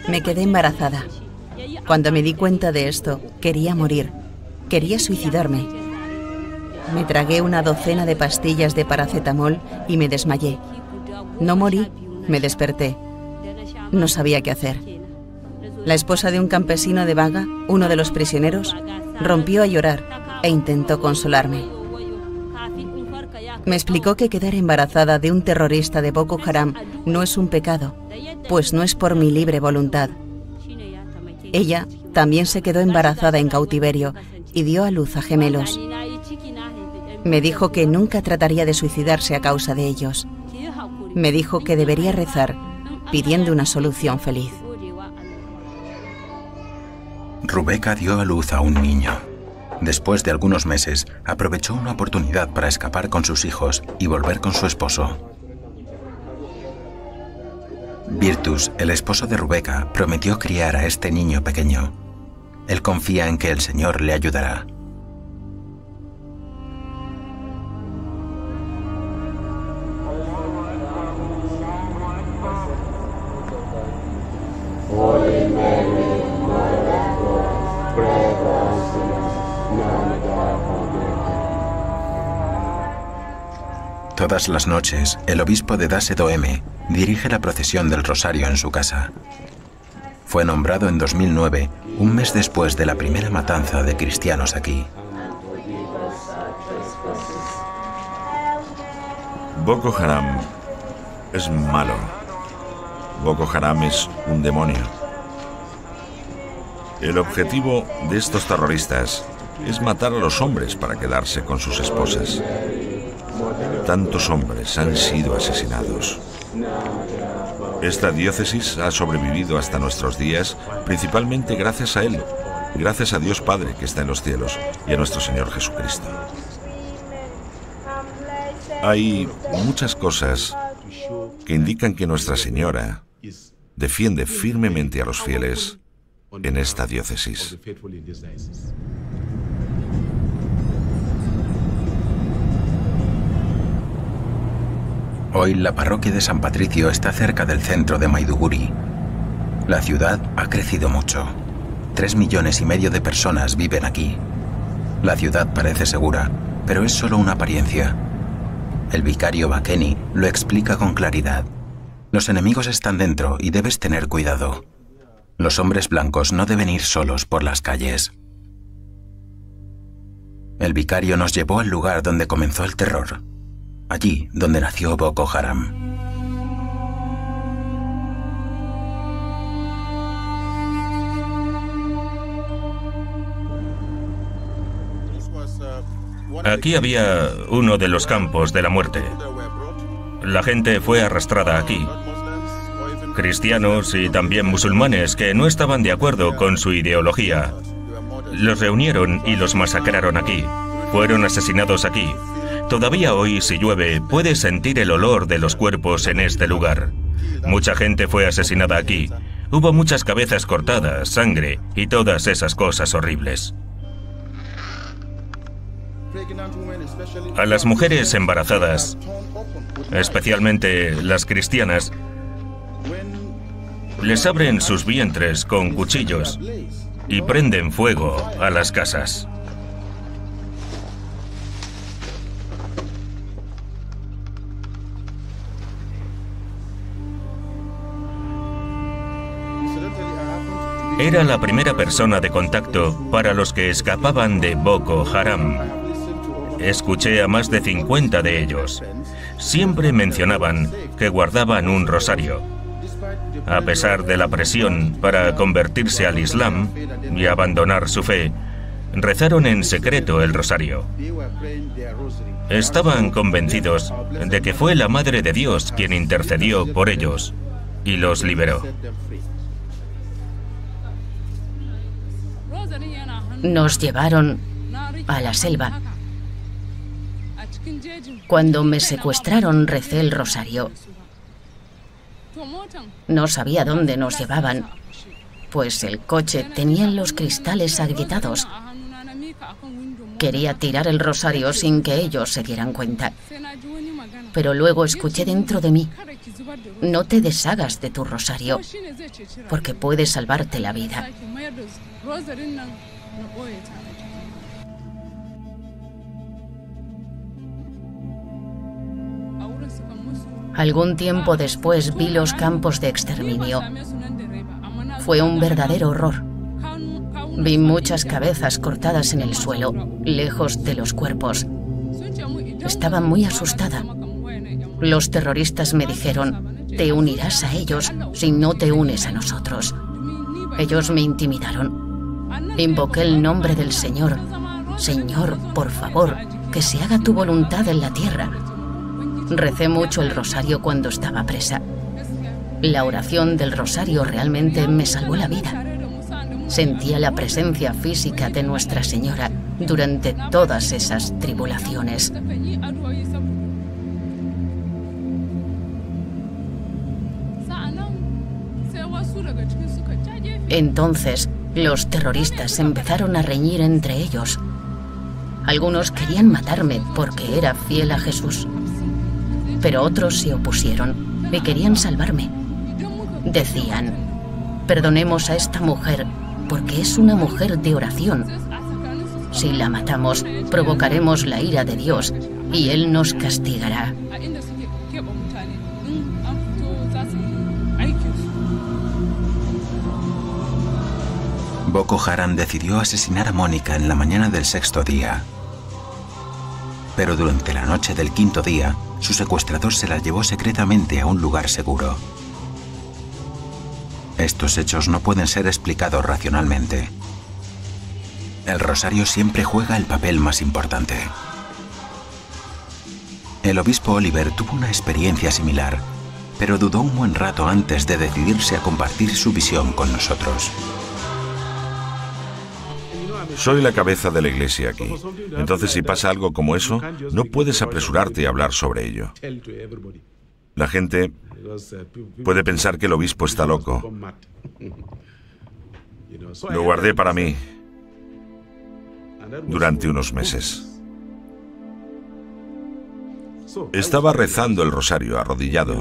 M: Me quedé embarazada. Cuando me di cuenta de esto, quería morir. Quería suicidarme. Me tragué una docena de pastillas de paracetamol y me desmayé. No morí, me desperté. No sabía qué hacer. La esposa de un campesino de Baga, uno de los prisioneros, rompió a llorar e intentó consolarme. Me explicó que quedar embarazada de un terrorista de Boko Haram no es un pecado, pues no es por mi libre voluntad. Ella también se quedó embarazada en cautiverio y dio a luz a gemelos. Me dijo que nunca trataría de suicidarse a causa de ellos. Me dijo que debería rezar, pidiendo una solución feliz.
C: Rubeka dio a luz a un niño. Después de algunos meses, aprovechó una oportunidad para escapar con sus hijos y volver con su esposo. Virtus, el esposo de Rubeka, prometió criar a este niño pequeño. Él confía en que el Señor le ayudará. Todas las noches, el obispo de Dasedoeme dirige la procesión del Rosario en su casa. Fue nombrado en 2009, un mes después de la primera matanza de cristianos aquí.
F: Boko Haram es malo. Boko Haram es un demonio. El objetivo de estos terroristas es matar a los hombres para quedarse con sus esposas. Tantos hombres han sido asesinados. Esta diócesis ha sobrevivido hasta nuestros días, principalmente gracias a Él, gracias a Dios Padre que está en los cielos y a nuestro Señor Jesucristo. Hay muchas cosas que indican que Nuestra Señora defiende firmemente a los fieles en esta diócesis.
C: Hoy la parroquia de San Patricio está cerca del centro de Maiduguri. La ciudad ha crecido mucho. 3,5 millones de personas viven aquí. La ciudad parece segura, pero es solo una apariencia. El vicario Bakeni lo explica con claridad. Los enemigos están dentro y debes tener cuidado. Los hombres blancos no deben ir solos por las calles. El vicario nos llevó al lugar donde comenzó el terror. Allí donde nació Boko Haram.
D: Aquí había uno de los campos de la muerte. La gente fue arrastrada aquí. Cristianos y también musulmanes que no estaban de acuerdo con su ideología. Los reunieron y los masacraron aquí. Fueron asesinados aquí. Todavía hoy, si llueve, puedes sentir el olor de los cuerpos en este lugar. Mucha gente fue asesinada aquí. Hubo muchas cabezas cortadas, sangre y todas esas cosas horribles. A las mujeres embarazadas, especialmente las cristianas, les abren sus vientres con cuchillos y prenden fuego a las casas. Era la primera persona de contacto para los que escapaban de Boko Haram. Escuché a más de 50 de ellos. Siempre mencionaban que guardaban un rosario. A pesar de la presión para convertirse al Islam y abandonar su fe, rezaron en secreto el rosario. Estaban convencidos de que fue la Madre de Dios quien intercedió por ellos y los liberó.
B: Nos llevaron a la selva. Cuando me secuestraron, recé el rosario No sabía dónde nos llevaban, pues el coche tenía los cristales agrietados. Quería tirar el rosario sin que ellos se dieran cuenta. Pero luego escuché dentro de mí: no te deshagas de tu rosario, porque puede salvarte la vida. Algún tiempo después vi los campos de exterminio. Fue un verdadero horror. Vi muchas cabezas cortadas en el suelo, lejos de los cuerpos. Estaba muy asustada. Los terroristas me dijeron: te unirás a ellos si no te unes a nosotros. Ellos me intimidaron. Invoqué el nombre del Señor. Señor, por favor, que se haga tu voluntad en la tierra. Recé mucho el rosario cuando estaba presa. La oración del rosario realmente me salvó la vida. Sentía la presencia física de Nuestra Señora durante todas esas tribulaciones. Entonces, los terroristas empezaron a reñir entre ellos. Algunos querían matarme porque era fiel a Jesús, pero otros se opusieron y querían salvarme. Decían: perdonemos a esta mujer porque es una mujer de oración. Si la matamos, provocaremos la ira de Dios y Él nos castigará.
C: Boko Haram decidió asesinar a Mónica en la mañana del sexto día. Pero durante la noche del quinto día, su secuestrador se la llevó secretamente a un lugar seguro. Estos hechos no pueden ser explicados racionalmente. El rosario siempre juega el papel más importante. El obispo Oliver tuvo una experiencia similar, pero dudó un buen rato antes de decidirse a compartir su visión con nosotros.
F: Soy la cabeza de la iglesia aquí. Entonces, si pasa algo como eso, no puedes apresurarte a hablar sobre ello. La gente puede pensar que el obispo está loco. Lo guardé para mí durante unos meses. Estaba rezando el rosario arrodillado,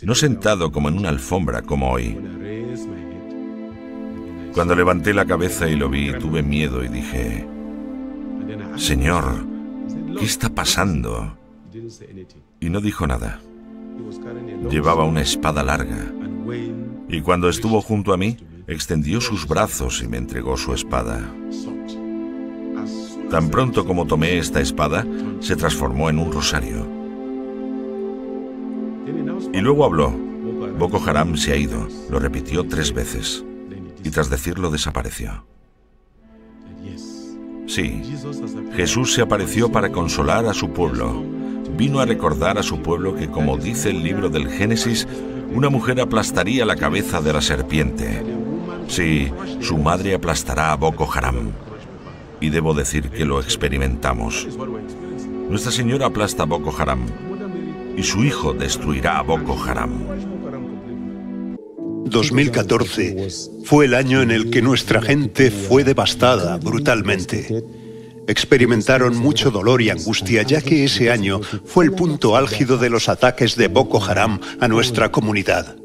F: no sentado como en una alfombra como hoy. Cuando levanté la cabeza y lo vi, tuve miedo y dije: Señor, ¿qué está pasando? Y no dijo nada. Llevaba una espada larga. Y cuando estuvo junto a mí, extendió sus brazos y me entregó su espada. Tan pronto como tomé esta espada, se transformó en un rosario. Y luego habló. Boko Haram se ha ido. Lo repitió 3 veces. Y tras decirlo desapareció. Sí, Jesús se apareció para consolar a su pueblo. Vino a recordar a su pueblo que, como dice el libro del Génesis, una mujer aplastaría la cabeza de la serpiente. Sí, su madre aplastará a Boko Haram. Y debo decir que lo experimentamos. Nuestra Señora aplasta a Boko Haram y su hijo destruirá a Boko Haram.
N: 2014 fue el año en el que nuestra gente fue devastada brutalmente. Experimentaron mucho dolor y angustia, ya que ese año fue el punto álgido de los ataques de Boko Haram a nuestra comunidad,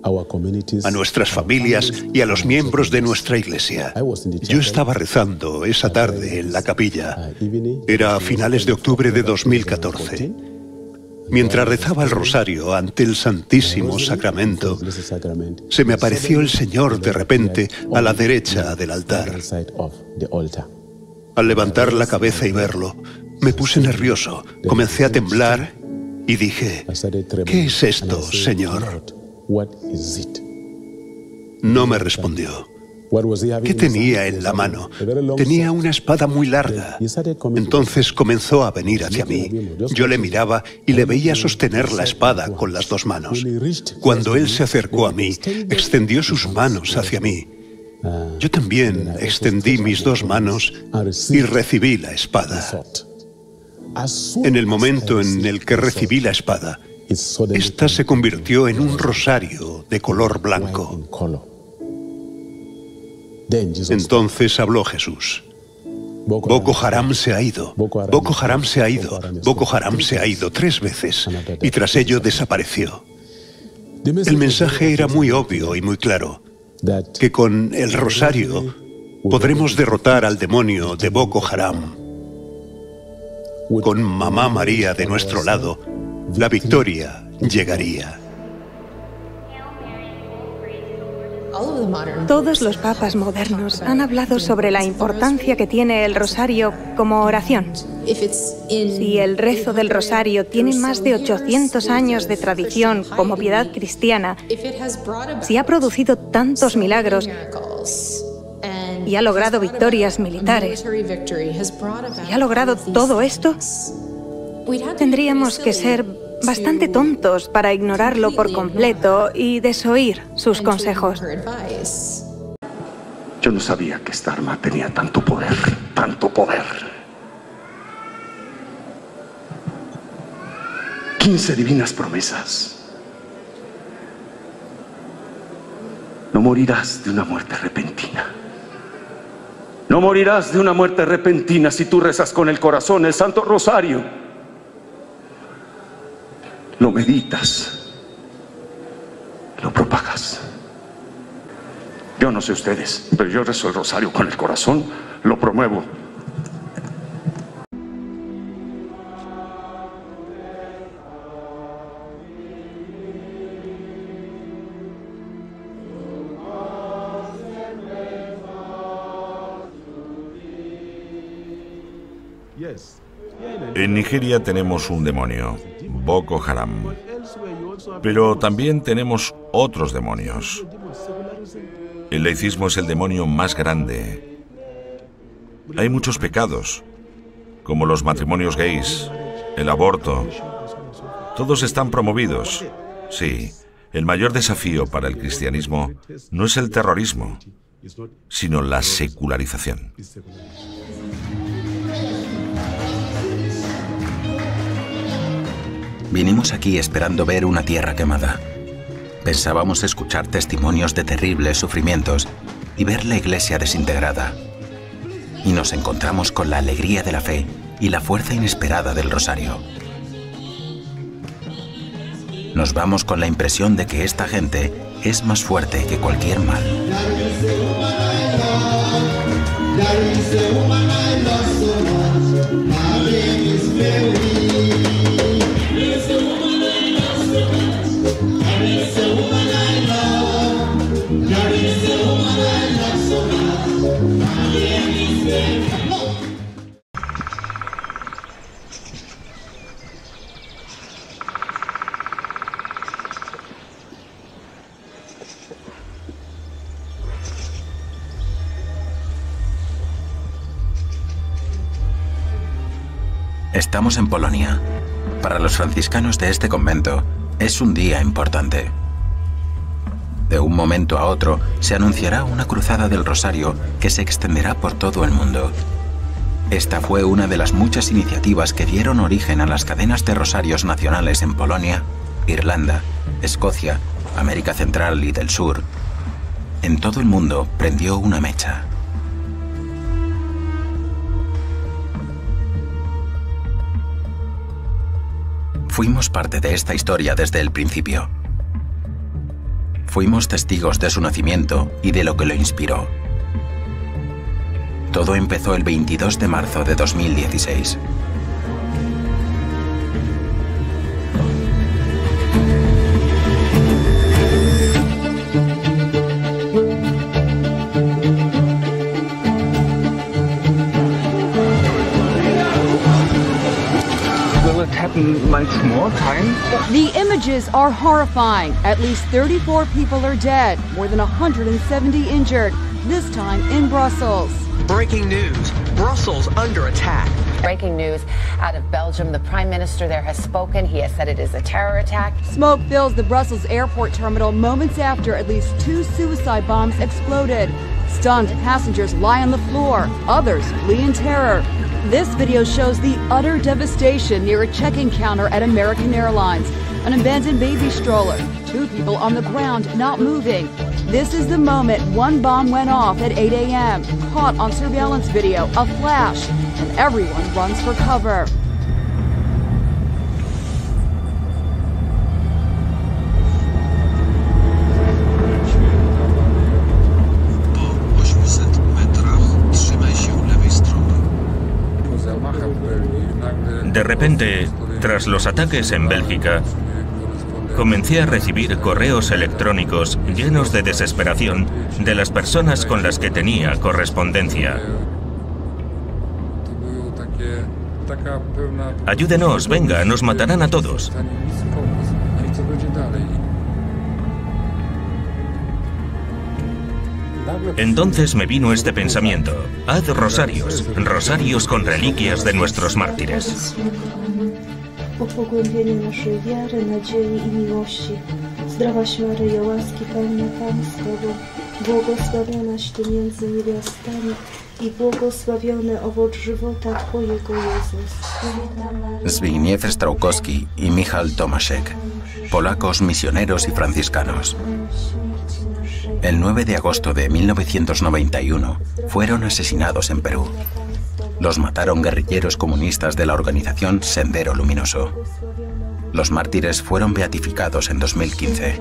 N: a nuestras familias y a los miembros de nuestra iglesia. Yo estaba rezando esa tarde en la capilla. Era a finales de octubre de 2014. Mientras rezaba el rosario ante el Santísimo Sacramento, se me apareció el Señor de repente a la derecha del altar. Al levantar la cabeza y verlo, me puse nervioso, comencé a temblar y dije: ¿qué es esto, Señor? No me respondió. ¿Qué tenía en la mano? Tenía una espada muy larga. Entonces comenzó a venir hacia mí. Yo le miraba y le veía sostener la espada con las 2 manos. Cuando él se acercó a mí, extendió sus manos hacia mí. Yo también extendí mis 2 manos y recibí la espada. En el momento en el que recibí la espada Esta se convirtió en un rosario de color blanco. Entonces habló Jesús. Boko Haram se ha ido, Boko Haram se ha ido, Boko Haram se ha ido 3 veces y tras ello desapareció. El mensaje era muy obvio y muy claro, que con el rosario podremos derrotar al demonio de Boko Haram. Con Mamá María de nuestro lado, la victoria llegaría.
O: Todos los papas modernos han hablado sobre la importancia que tiene el rosario como oración. Si el rezo del rosario tiene más de 800 años de tradición como piedad cristiana, si ha producido tantos milagros y ha logrado victorias militares, y ha logrado todo esto, tendríamos que ser bastante tontos para ignorarlo por completo y desoír sus consejos.
P: Yo no sabía que esta arma tenía tanto poder, tanto poder. 15 divinas promesas. No morirás de una muerte repentina. No morirás de una muerte repentina si tú rezas con el corazón el Santo Rosario. Lo meditas, lo propagas. Yo no sé ustedes, pero yo rezo el rosario con el corazón, lo promuevo.
F: En Nigeria tenemos un demonio, Boko Haram, pero también tenemos otros demonios. El laicismo es el demonio más grande. Hay muchos pecados, como los matrimonios gays, el aborto. Todos están promovidos. Sí, el mayor desafío para el cristianismo no es el terrorismo, sino la secularización.
C: Vinimos aquí esperando ver una tierra quemada. Pensábamos escuchar testimonios de terribles sufrimientos y ver la iglesia desintegrada. Y nos encontramos con la alegría de la fe y la fuerza inesperada del rosario. Nos vamos con la impresión de que esta gente es más fuerte que cualquier mal. Estamos en Polonia. Para los franciscanos de este convento, es un día importante. De un momento a otro, se anunciará una cruzada del Rosario que se extenderá por todo el mundo. Esta fue una de las muchas iniciativas que dieron origen a las cadenas de rosarios nacionales en Polonia, Irlanda, Escocia, América Central y del Sur. En todo el mundo prendió una mecha. Fuimos parte de esta historia desde el principio. Fuimos testigos de su nacimiento y de lo que lo inspiró. Todo empezó el 22 de marzo de 2016.
Q: Much more time? The images are horrifying. At least 34 people are dead, more than 170 injured, this time in Brussels.
R: Breaking news, Brussels under attack.
S: Breaking news out of Belgium. The Prime Minister there has spoken. He has said it is a terror attack.
Q: Smoke fills the Brussels airport terminal moments after at least 2 suicide bombs exploded. Stunned passengers lie on the floor. Others flee in terror. This video shows the utter devastation near a check-in counter at American Airlines. an abandoned baby stroller, 2 people on the ground not moving. This is the moment one bomb went off at 8 a.m., caught on surveillance video, a flash, and everyone runs for cover.
D: De repente, tras los ataques en Bélgica, comencé a recibir correos electrónicos llenos de desesperación de las personas con las que tenía correspondencia. Ayúdenos, venga, nos matarán a todos. Entonces me vino este pensamiento: haz rosarios, rosarios con reliquias de nuestros mártires.
T: O pogłębienie naszej wiary, nadziei i miłości. Zdrowaś Maryjo, łaski pełna Pan z Tobą, błogosławionaś Ty między niewiastami i błogosławiony owoc żywota Twojego Jezus.
C: Zbigniew Strauchowski y Michał Tomaszek, polacos misioneros y franciscanos. El 9 de agosto de 1991 fueron asesinados en Perú. Los mataron guerrilleros comunistas de la organización Sendero Luminoso. Los mártires fueron beatificados en 2015.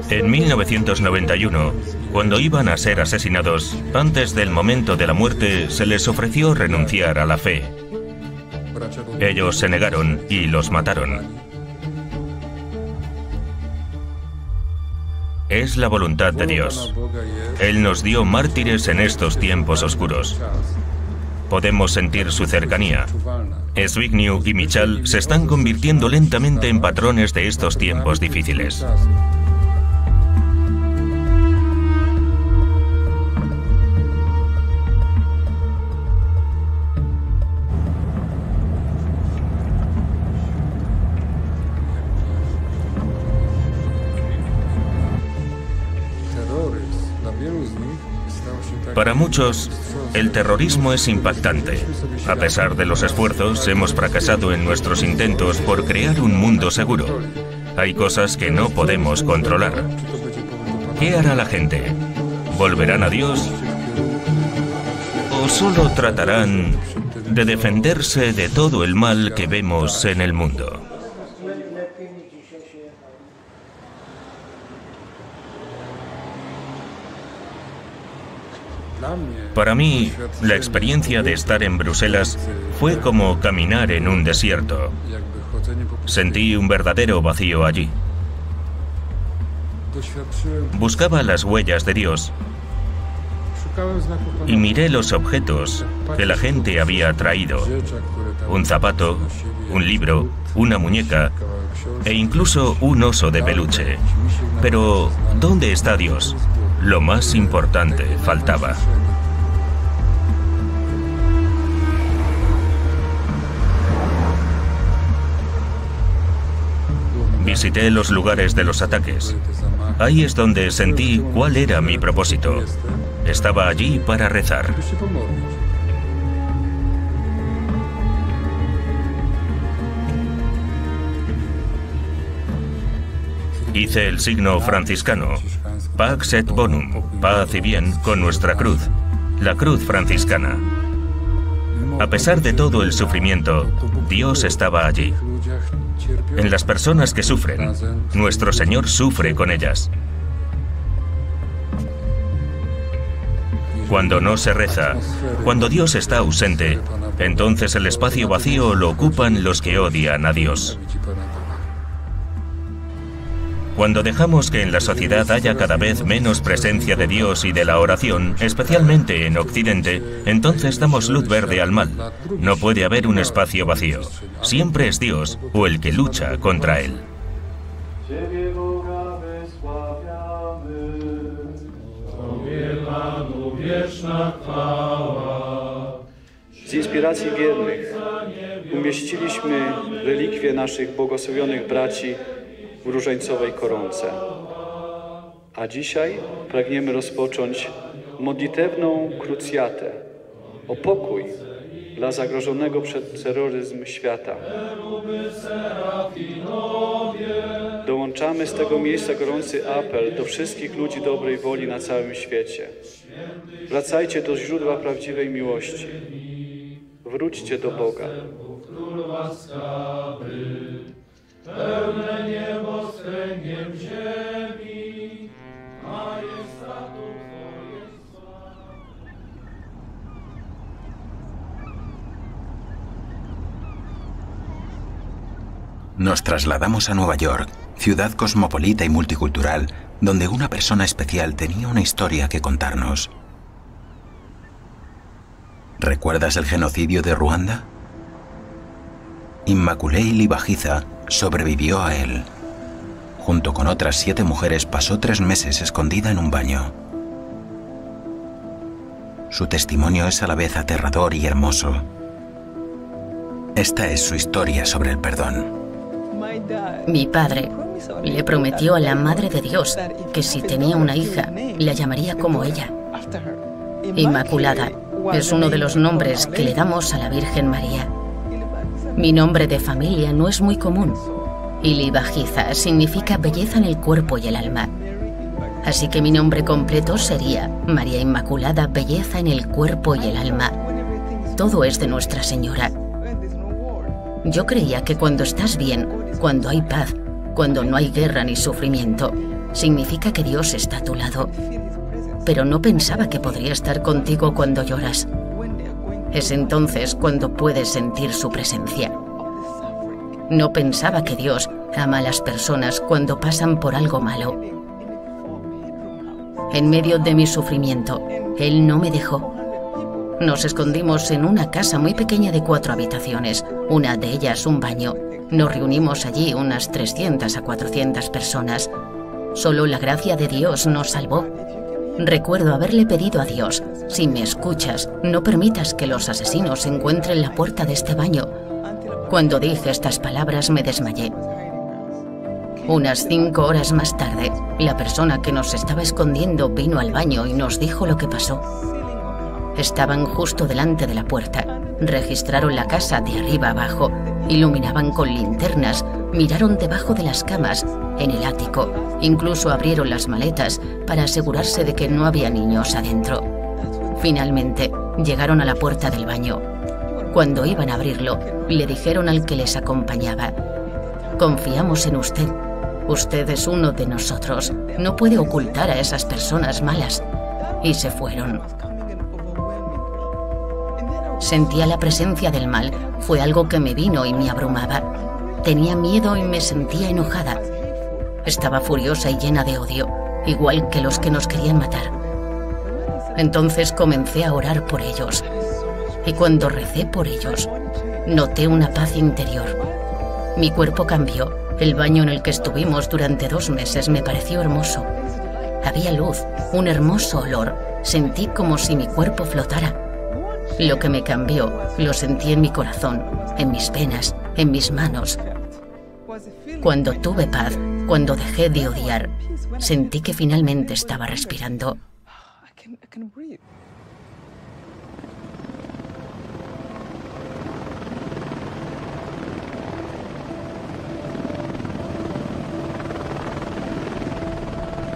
D: En 1991, cuando iban a ser asesinados, antes del momento de la muerte se les ofreció renunciar a la fe. Ellos se negaron y los mataron. Es la voluntad de Dios. Él nos dio mártires en estos tiempos oscuros. Podemos sentir su cercanía. Zbigniew y Michał se están convirtiendo lentamente en patrones de estos tiempos difíciles. Para muchos, el terrorismo es impactante. A pesar de los esfuerzos, hemos fracasado en nuestros intentos por crear un mundo seguro. Hay cosas que no podemos controlar. ¿Qué hará la gente? ¿Volverán a Dios? ¿O solo tratarán de defenderse de todo el mal que vemos en el mundo? Para mí, la experiencia de estar en Bruselas fue como caminar en un desierto. Sentí un verdadero vacío allí. Buscaba las huellas de Dios y miré los objetos que la gente había traído: un zapato, un libro, una muñeca e incluso un oso de peluche. Pero, ¿dónde está Dios? Lo más importante faltaba. Visité los lugares de los ataques. Ahí es donde sentí cuál era mi propósito. Estaba allí para rezar. Hice el signo franciscano, Pax et Bonum, paz y bien, con nuestra cruz, la cruz franciscana. A pesar de todo el sufrimiento, Dios estaba allí. En las personas que sufren, nuestro Señor sufre con ellas. Cuando no se reza, cuando Dios está ausente, entonces el espacio vacío lo ocupan los que odian a Dios. Cuando dejamos que en la sociedad haya cada vez menos presencia de Dios y de la oración, especialmente en Occidente, entonces damos luz verde al mal. No puede haber un espacio vacío. Siempre es Dios o el que lucha contra él.
L: Z inspiracji wiernych
U: umieściliśmy relikwie naszych błogosławionych braci w różańcowej koronce. A dzisiaj pragniemy rozpocząć modlitewną krucjatę o pokój dla zagrożonego przez terroryzm świata. Dołączamy z tego miejsca gorący apel do wszystkich ludzi dobrej woli na całym świecie. Wracajcie do źródła prawdziwej miłości. Wróćcie do Boga. Pełne niebo z kręgiem ziemi, majestatu Twoje sławy.
C: Nos trasladamos a Nueva York, ciudad cosmopolita y multicultural, donde una persona especial tenía una historia que contarnos. ¿Recuerdas el genocidio de Ruanda? Immaculée Libajiza sobrevivió a él. Junto con otras 7 mujeres pasó 3 meses escondida en un baño. Su testimonio es a la vez aterrador y hermoso. Esta es su historia sobre el perdón.
B: Mi padre le prometió a la Madre de Dios que si tenía una hija, la llamaría como ella. Inmaculada es uno de los nombres que le damos a la Virgen María. Mi nombre de familia no es muy común, y Libajiza significa belleza en el cuerpo y el alma. Así que mi nombre completo sería María Inmaculada, belleza en el cuerpo y el alma. Todo es de Nuestra Señora. Yo creía que cuando estás bien, cuando hay paz, cuando no hay guerra ni sufrimiento, significa que Dios está a tu lado. Pero no pensaba que podría estar contigo cuando lloras. Es entonces cuando puedes sentir su presencia. No pensaba que Dios ama a las personas cuando pasan por algo malo. En medio de mi sufrimiento, Él no me dejó. Nos escondimos en una casa muy pequeña de 4 habitaciones, una de ellas un baño. Nos reunimos allí unas 300 a 400 personas. Solo la gracia de Dios nos salvó. Recuerdo haberle pedido a Dios, si me escuchas, no permitas que los asesinos encuentren la puerta de este baño. Cuando dije estas palabras me desmayé. Unas 5 horas más tarde, la persona que nos estaba escondiendo vino al baño y nos dijo lo que pasó. Estaban justo delante de la puerta, registraron la casa de arriba abajo, iluminaban con linternas, miraron debajo de las camas, en el ático, incluso abrieron las maletas para asegurarse de que no había niños adentro. Finalmente, llegaron a la puerta del baño. Cuando iban a abrirlo, le dijeron al que les acompañaba: «Confiamos en usted. Usted es uno de nosotros. No puede ocultar a esas personas malas». Y se fueron. Sentía la presencia del mal. Fue algo que me vino y me abrumaba. Tenía miedo y me sentía enojada. Estaba furiosa y llena de odio, igual que los que nos querían matar. Entonces comencé a orar por ellos. Y cuando recé por ellos, noté una paz interior. Mi cuerpo cambió. El baño en el que estuvimos durante 2 meses me pareció hermoso. Había luz, un hermoso olor. Sentí como si mi cuerpo flotara. Lo que me cambió, lo sentí en mi corazón, en mis venas, en mis manos. Cuando tuve paz, cuando dejé de odiar, sentí que finalmente estaba respirando.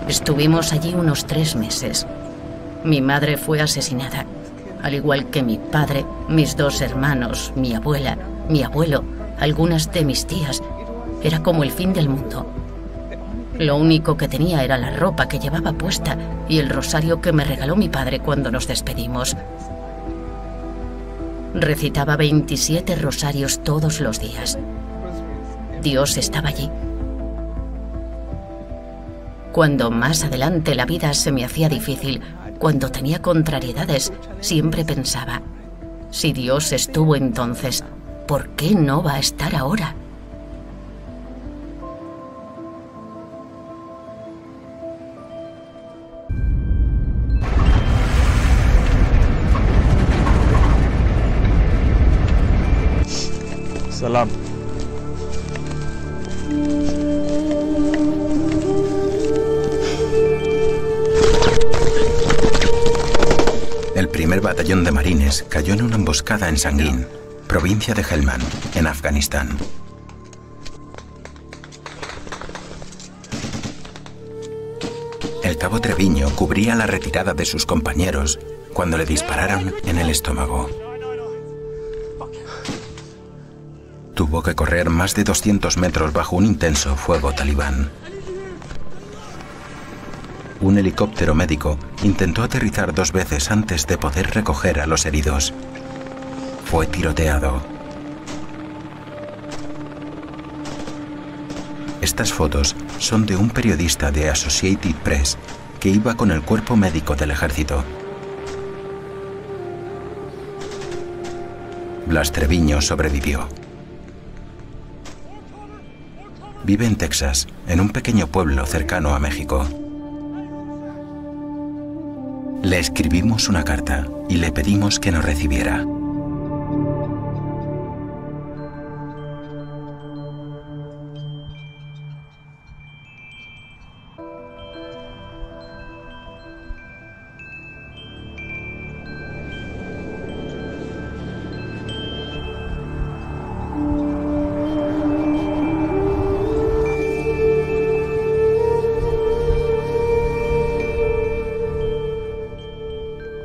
B: Estuvimos allí unos 3 meses. Mi madre fue asesinada, al igual que mi padre, mis 2 hermanos, mi abuela, mi abuelo, algunas de mis tías. Era como el fin del mundo. Lo único que tenía era la ropa que llevaba puesta y el rosario que me regaló mi padre cuando nos despedimos. Recitaba 27 rosarios todos los días. Dios estaba allí. Cuando más adelante la vida se me hacía difícil, cuando tenía contrariedades, siempre pensaba: si Dios estuvo entonces, ¿por qué no va a estar ahora?
C: batallón de marines cayó en una emboscada en Sangin, provincia de Helmand, en Afganistán. El cabo Treviño cubría la retirada de sus compañeros cuando le dispararon en el estómago. Tuvo que correr más de 200 metros bajo un intenso fuego talibán. Un helicóptero médico intentó aterrizar 2 veces antes de poder recoger a los heridos. Fue tiroteado. Estas fotos son de un periodista de Associated Press que iba con el cuerpo médico del ejército. Blas Treviño sobrevivió. Vive en Texas, en un pequeño pueblo cercano a México. Le escribimos una carta y le pedimos que nos recibiera.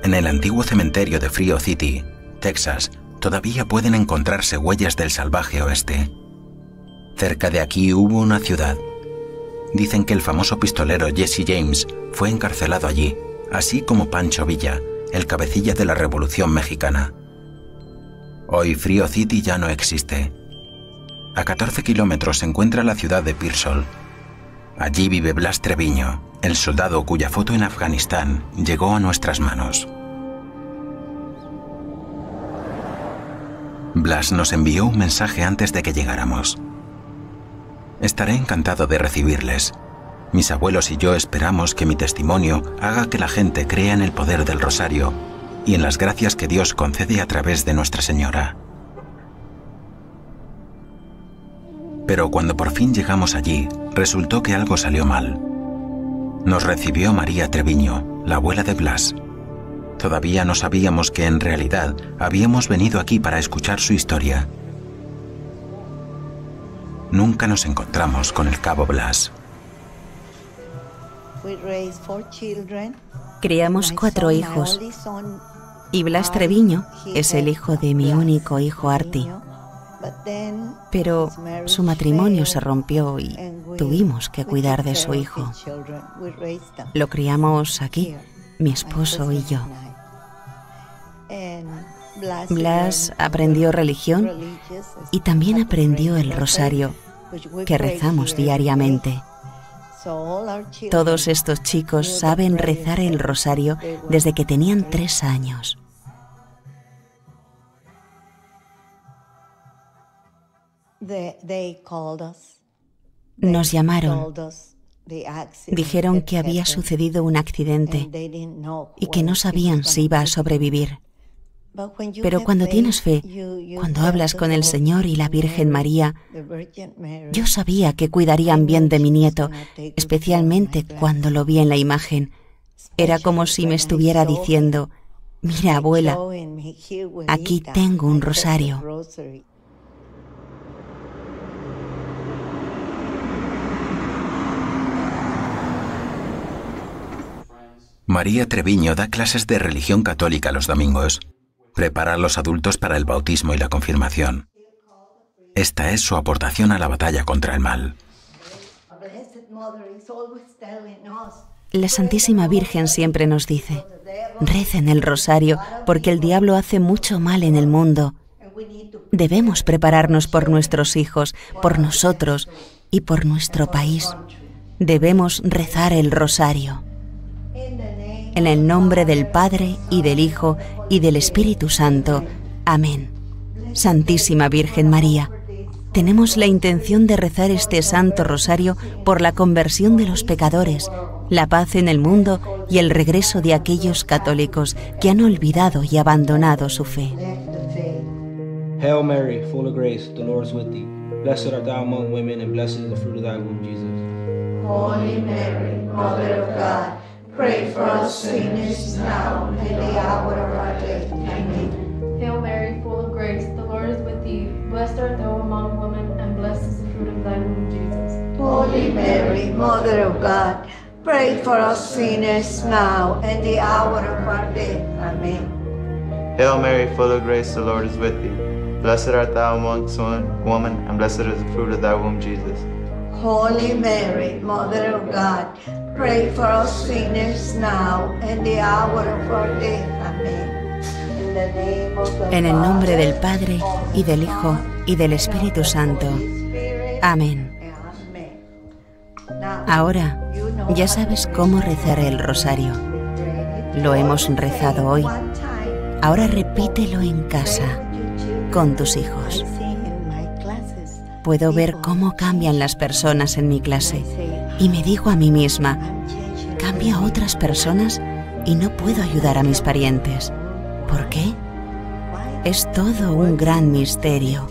C: En el antiguo cementerio de Frio City, Texas, todavía pueden encontrarse huellas del salvaje oeste. Cerca de aquí hubo una ciudad. Dicen que el famoso pistolero Jesse James fue encarcelado allí, así como Pancho Villa, el cabecilla de la Revolución Mexicana. Hoy Frio City ya no existe. A 14 kilómetros se encuentra la ciudad de Pearsall. Allí vive Blas Treviño, el soldado cuya foto en Afganistán llegó a nuestras manos. Blas nos envió un mensaje antes de que llegáramos. Estaré encantado de recibirles. Mis abuelos y yo esperamos que mi testimonio haga que la gente crea en el poder del rosario y en las gracias que Dios concede a través de Nuestra Señora. Pero cuando por fin llegamos allí, resultó que algo salió mal. Nos recibió María Treviño, la abuela de Blas. Todavía no sabíamos que en realidad habíamos venido aquí para escuchar su historia. Nunca nos encontramos con el cabo Blas.
M: Criamos 4 hijos y Blas Treviño es el hijo de mi único hijo Arti. Pero su matrimonio se rompió y tuvimos que cuidar de su hijo. Lo criamos aquí, mi esposo y yo. Blas aprendió religión y también aprendió el rosario, que rezamos diariamente. Todos estos chicos saben rezar el rosario desde que tenían 3 años. Nos llamaron. Dijeron que había sucedido un accidente y que no sabían si iba a sobrevivir. Pero cuando tienes fe, cuando hablas con el Señor y la Virgen María, yo sabía que cuidarían bien de mi nieto, especialmente cuando lo vi en la imagen. Era como si me estuviera diciendo: mira, abuela, aquí tengo un rosario.
C: María Treviño da clases de religión católica los domingos. Prepara a los adultos para el bautismo y la confirmación. Esta es su aportación a la batalla contra el mal.
M: La Santísima Virgen siempre nos dice: recen el rosario porque el diablo hace mucho mal en el mundo. Debemos prepararnos por nuestros hijos, por nosotros y por nuestro país. Debemos rezar el rosario. En el nombre del Padre, y del Hijo, y del Espíritu Santo. Amén. Santísima Virgen María, tenemos la intención de rezar este Santo Rosario por la conversión de los pecadores, la paz en el mundo y el regreso de aquellos católicos que han olvidado y abandonado su fe.
A: Hail Mary, full of grace, the Lord is with thee. Blessed art thou among women, and blessed is the fruit of thy womb, Jesus.
V: Holy Mary, Mother of God,
E: pray for us sinners now and at the hour of our death. Amen.
V: Hail Mary, full of grace, the Lord is with thee. Blessed art thou among women, and blessed is the fruit of thy womb, Jesus.
E: Holy Mary, Mother of God, pray for us sinners now and the hour of our death. Amen.
W: Hail Mary, full of grace, the Lord is with thee. Blessed art thou amongst women, and blessed is the fruit of thy womb, Jesus.
E: Holy Mary, Mother of God, pray for us sinners now and the hour of our death. Amen.
M: En el nombre del Padre, y del Hijo, y del Espíritu Santo. Amén. Ahora, ya sabes cómo rezar el rosario. Lo hemos rezado hoy. Ahora repítelo en casa, con tus hijos. Puedo ver cómo cambian las personas en mi clase y me digo a mí misma, cambio a otras personas y no puedo ayudar a mis parientes. ¿Por qué? Es todo un gran misterio.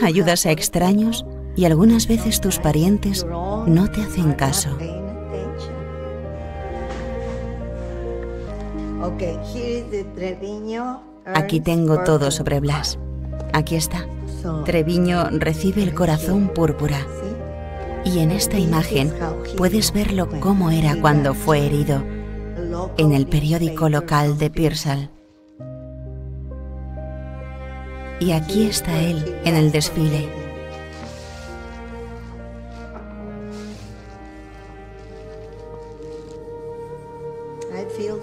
M: Ayudas a extraños y algunas veces tus parientes no te hacen caso. Aquí tengo todo sobre Blas. Aquí está. Treviño recibe el corazón púrpura. Y en esta imagen puedes verlo cómo era cuando fue herido en el periódico local de Pearsall. Y aquí está él en el desfile.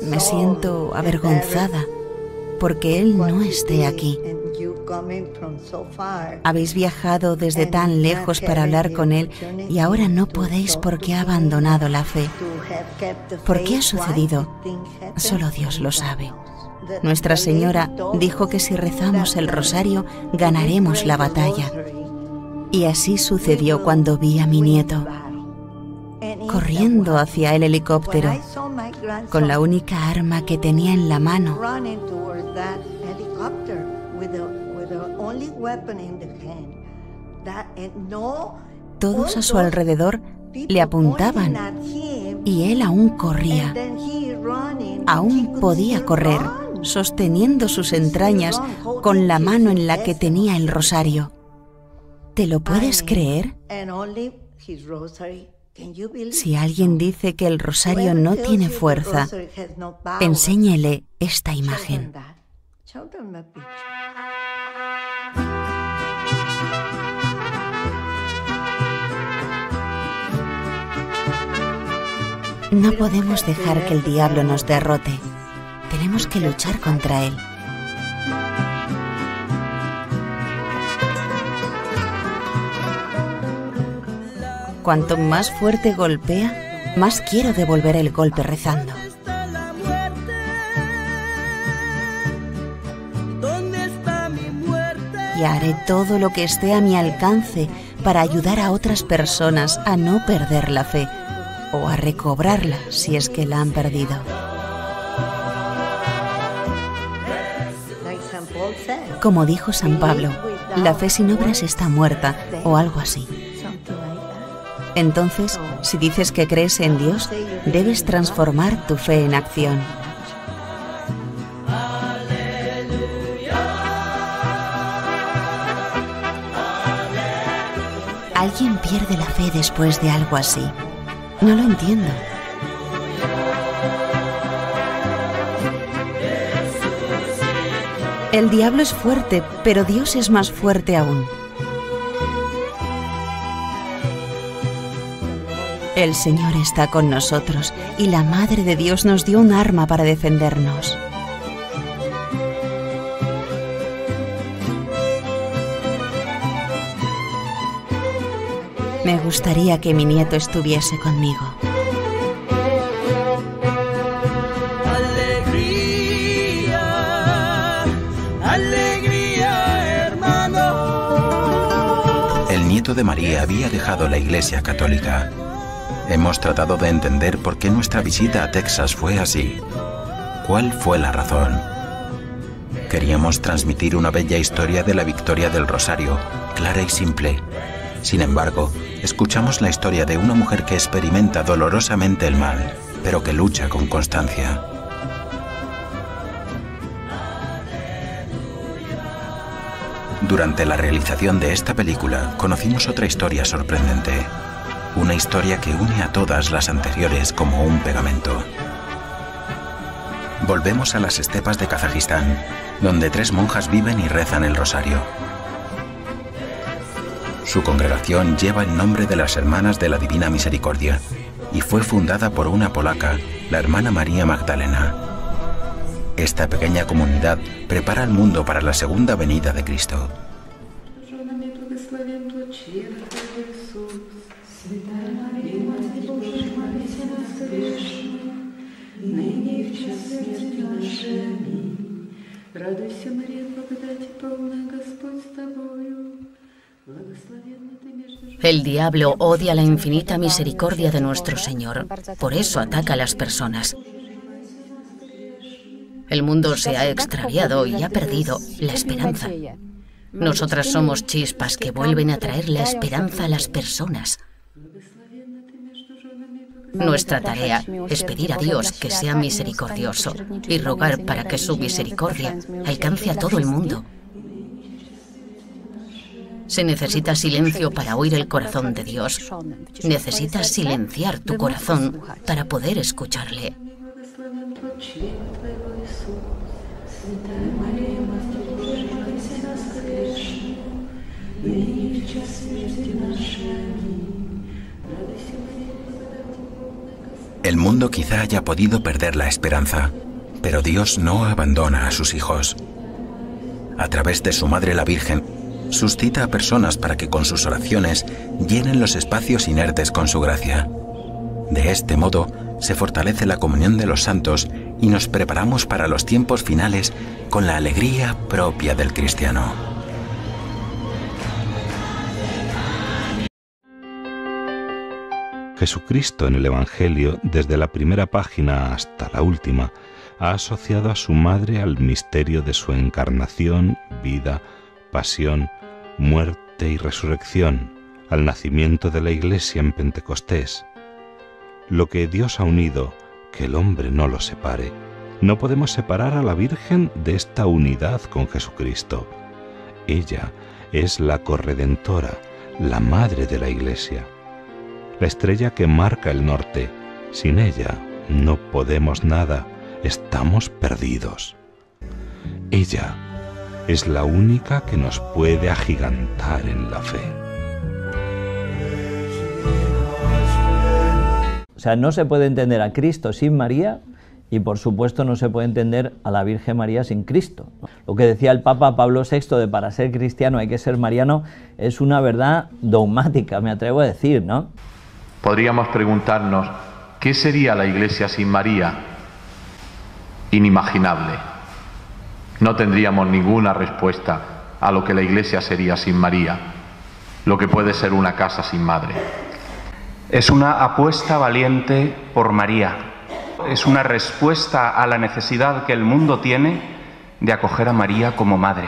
M: Me siento avergonzada porque él no esté aquí. Habéis viajado desde tan lejos para hablar con él y ahora no podéis porque ha abandonado la fe. ¿Por qué ha sucedido? Solo Dios lo sabe. Nuestra Señora dijo que si rezamos el rosario ganaremos la batalla. Y así sucedió cuando vi a mi nieto corriendo hacia el helicóptero con la única arma que tenía en la mano. Todos a su alrededor le apuntaban y él aún corría. Aún podía correr, sosteniendo sus entrañas con la mano en la que tenía el rosario. ¿Te lo puedes creer? Si alguien dice que el rosario no tiene fuerza, enséñele esta imagen. No podemos dejar que el diablo nos derrote. Tenemos que luchar contra él. Cuanto más fuerte golpea, más quiero devolver el golpe rezando. Y haré todo lo que esté a mi alcance para ayudar a otras personas a no perder la fe o a recobrarla si es que la han perdido. Como dijo San Pablo, la fe sin obras está muerta o algo así. Entonces, si dices que crees en Dios, debes transformar tu fe en acción. Alguien pierde la fe después de algo así. No lo entiendo. El diablo es fuerte, pero Dios es más fuerte aún. El Señor está con nosotros y la Madre de Dios nos dio un arma para defendernos. Me gustaría que mi nieto estuviese conmigo.
X: ¡Alegría! ¡Alegría, hermano!
C: El nieto de María había dejado la Iglesia Católica. Hemos tratado de entender por qué nuestra visita a Texas fue así. ¿Cuál fue la razón? Queríamos transmitir una bella historia de la victoria del Rosario, clara y simple. Sin embargo, escuchamos la historia de una mujer que experimenta dolorosamente el mal pero que lucha con constancia. Durante la realización de esta película conocimos otra historia sorprendente, una historia que une a todas las anteriores como un pegamento. Volvemos a las estepas de Kazajistán, donde 3 monjas viven y rezan el rosario. Su congregación lleva el nombre de las Hermanas de la Divina Misericordia y fue fundada por una polaca, la hermana María Magdalena. Esta pequeña comunidad prepara al mundo para la segunda venida de Cristo.
B: El diablo odia la infinita misericordia de nuestro Señor, por eso ataca a las personas. El mundo se ha extraviado y ha perdido la esperanza. Nosotras somos chispas que vuelven a traer la esperanza a las personas. Nuestra tarea es pedir a Dios que sea misericordioso y rogar para que su misericordia alcance a todo el mundo. Se necesita silencio para oír el corazón de Dios. Necesitas silenciar tu corazón para poder escucharle.
C: El mundo quizá haya podido perder la esperanza, pero Dios no abandona a sus hijos. A través de su Madre la Virgen, suscita a personas para que con sus oraciones llenen los espacios inertes con su gracia. De este modo, se fortalece la comunión de los santos y nos preparamos para los tiempos finales con la alegría propia del cristiano.
H: Jesucristo en el Evangelio, desde la primera página hasta la última, ha asociado a su madre al misterio de su encarnación, vida, pasión, muerte y resurrección, al nacimiento de la Iglesia en Pentecostés. Lo que Dios ha unido, que el hombre no lo separe. No podemos separar a la Virgen de esta unidad con Jesucristo. Ella es la corredentora, la madre de la Iglesia, la estrella que marca el norte. Sin ella no podemos nada, estamos perdidos. Ella es la única que nos puede agigantar en la fe.
I: O sea, no se puede entender a Cristo sin María y por supuesto no se puede entender a la Virgen María sin Cristo. Lo que decía el Papa Pablo VI de para ser cristiano hay que ser mariano es una verdad dogmática, me atrevo a decir, ¿no?
J: Podríamos preguntarnos, ¿qué sería la Iglesia sin María? Inimaginable. No tendríamos ninguna respuesta a lo que la Iglesia sería sin María, lo que puede ser una casa sin madre.
X: Es una apuesta valiente por María. Es una respuesta a la necesidad que el mundo tiene de acoger a María como madre.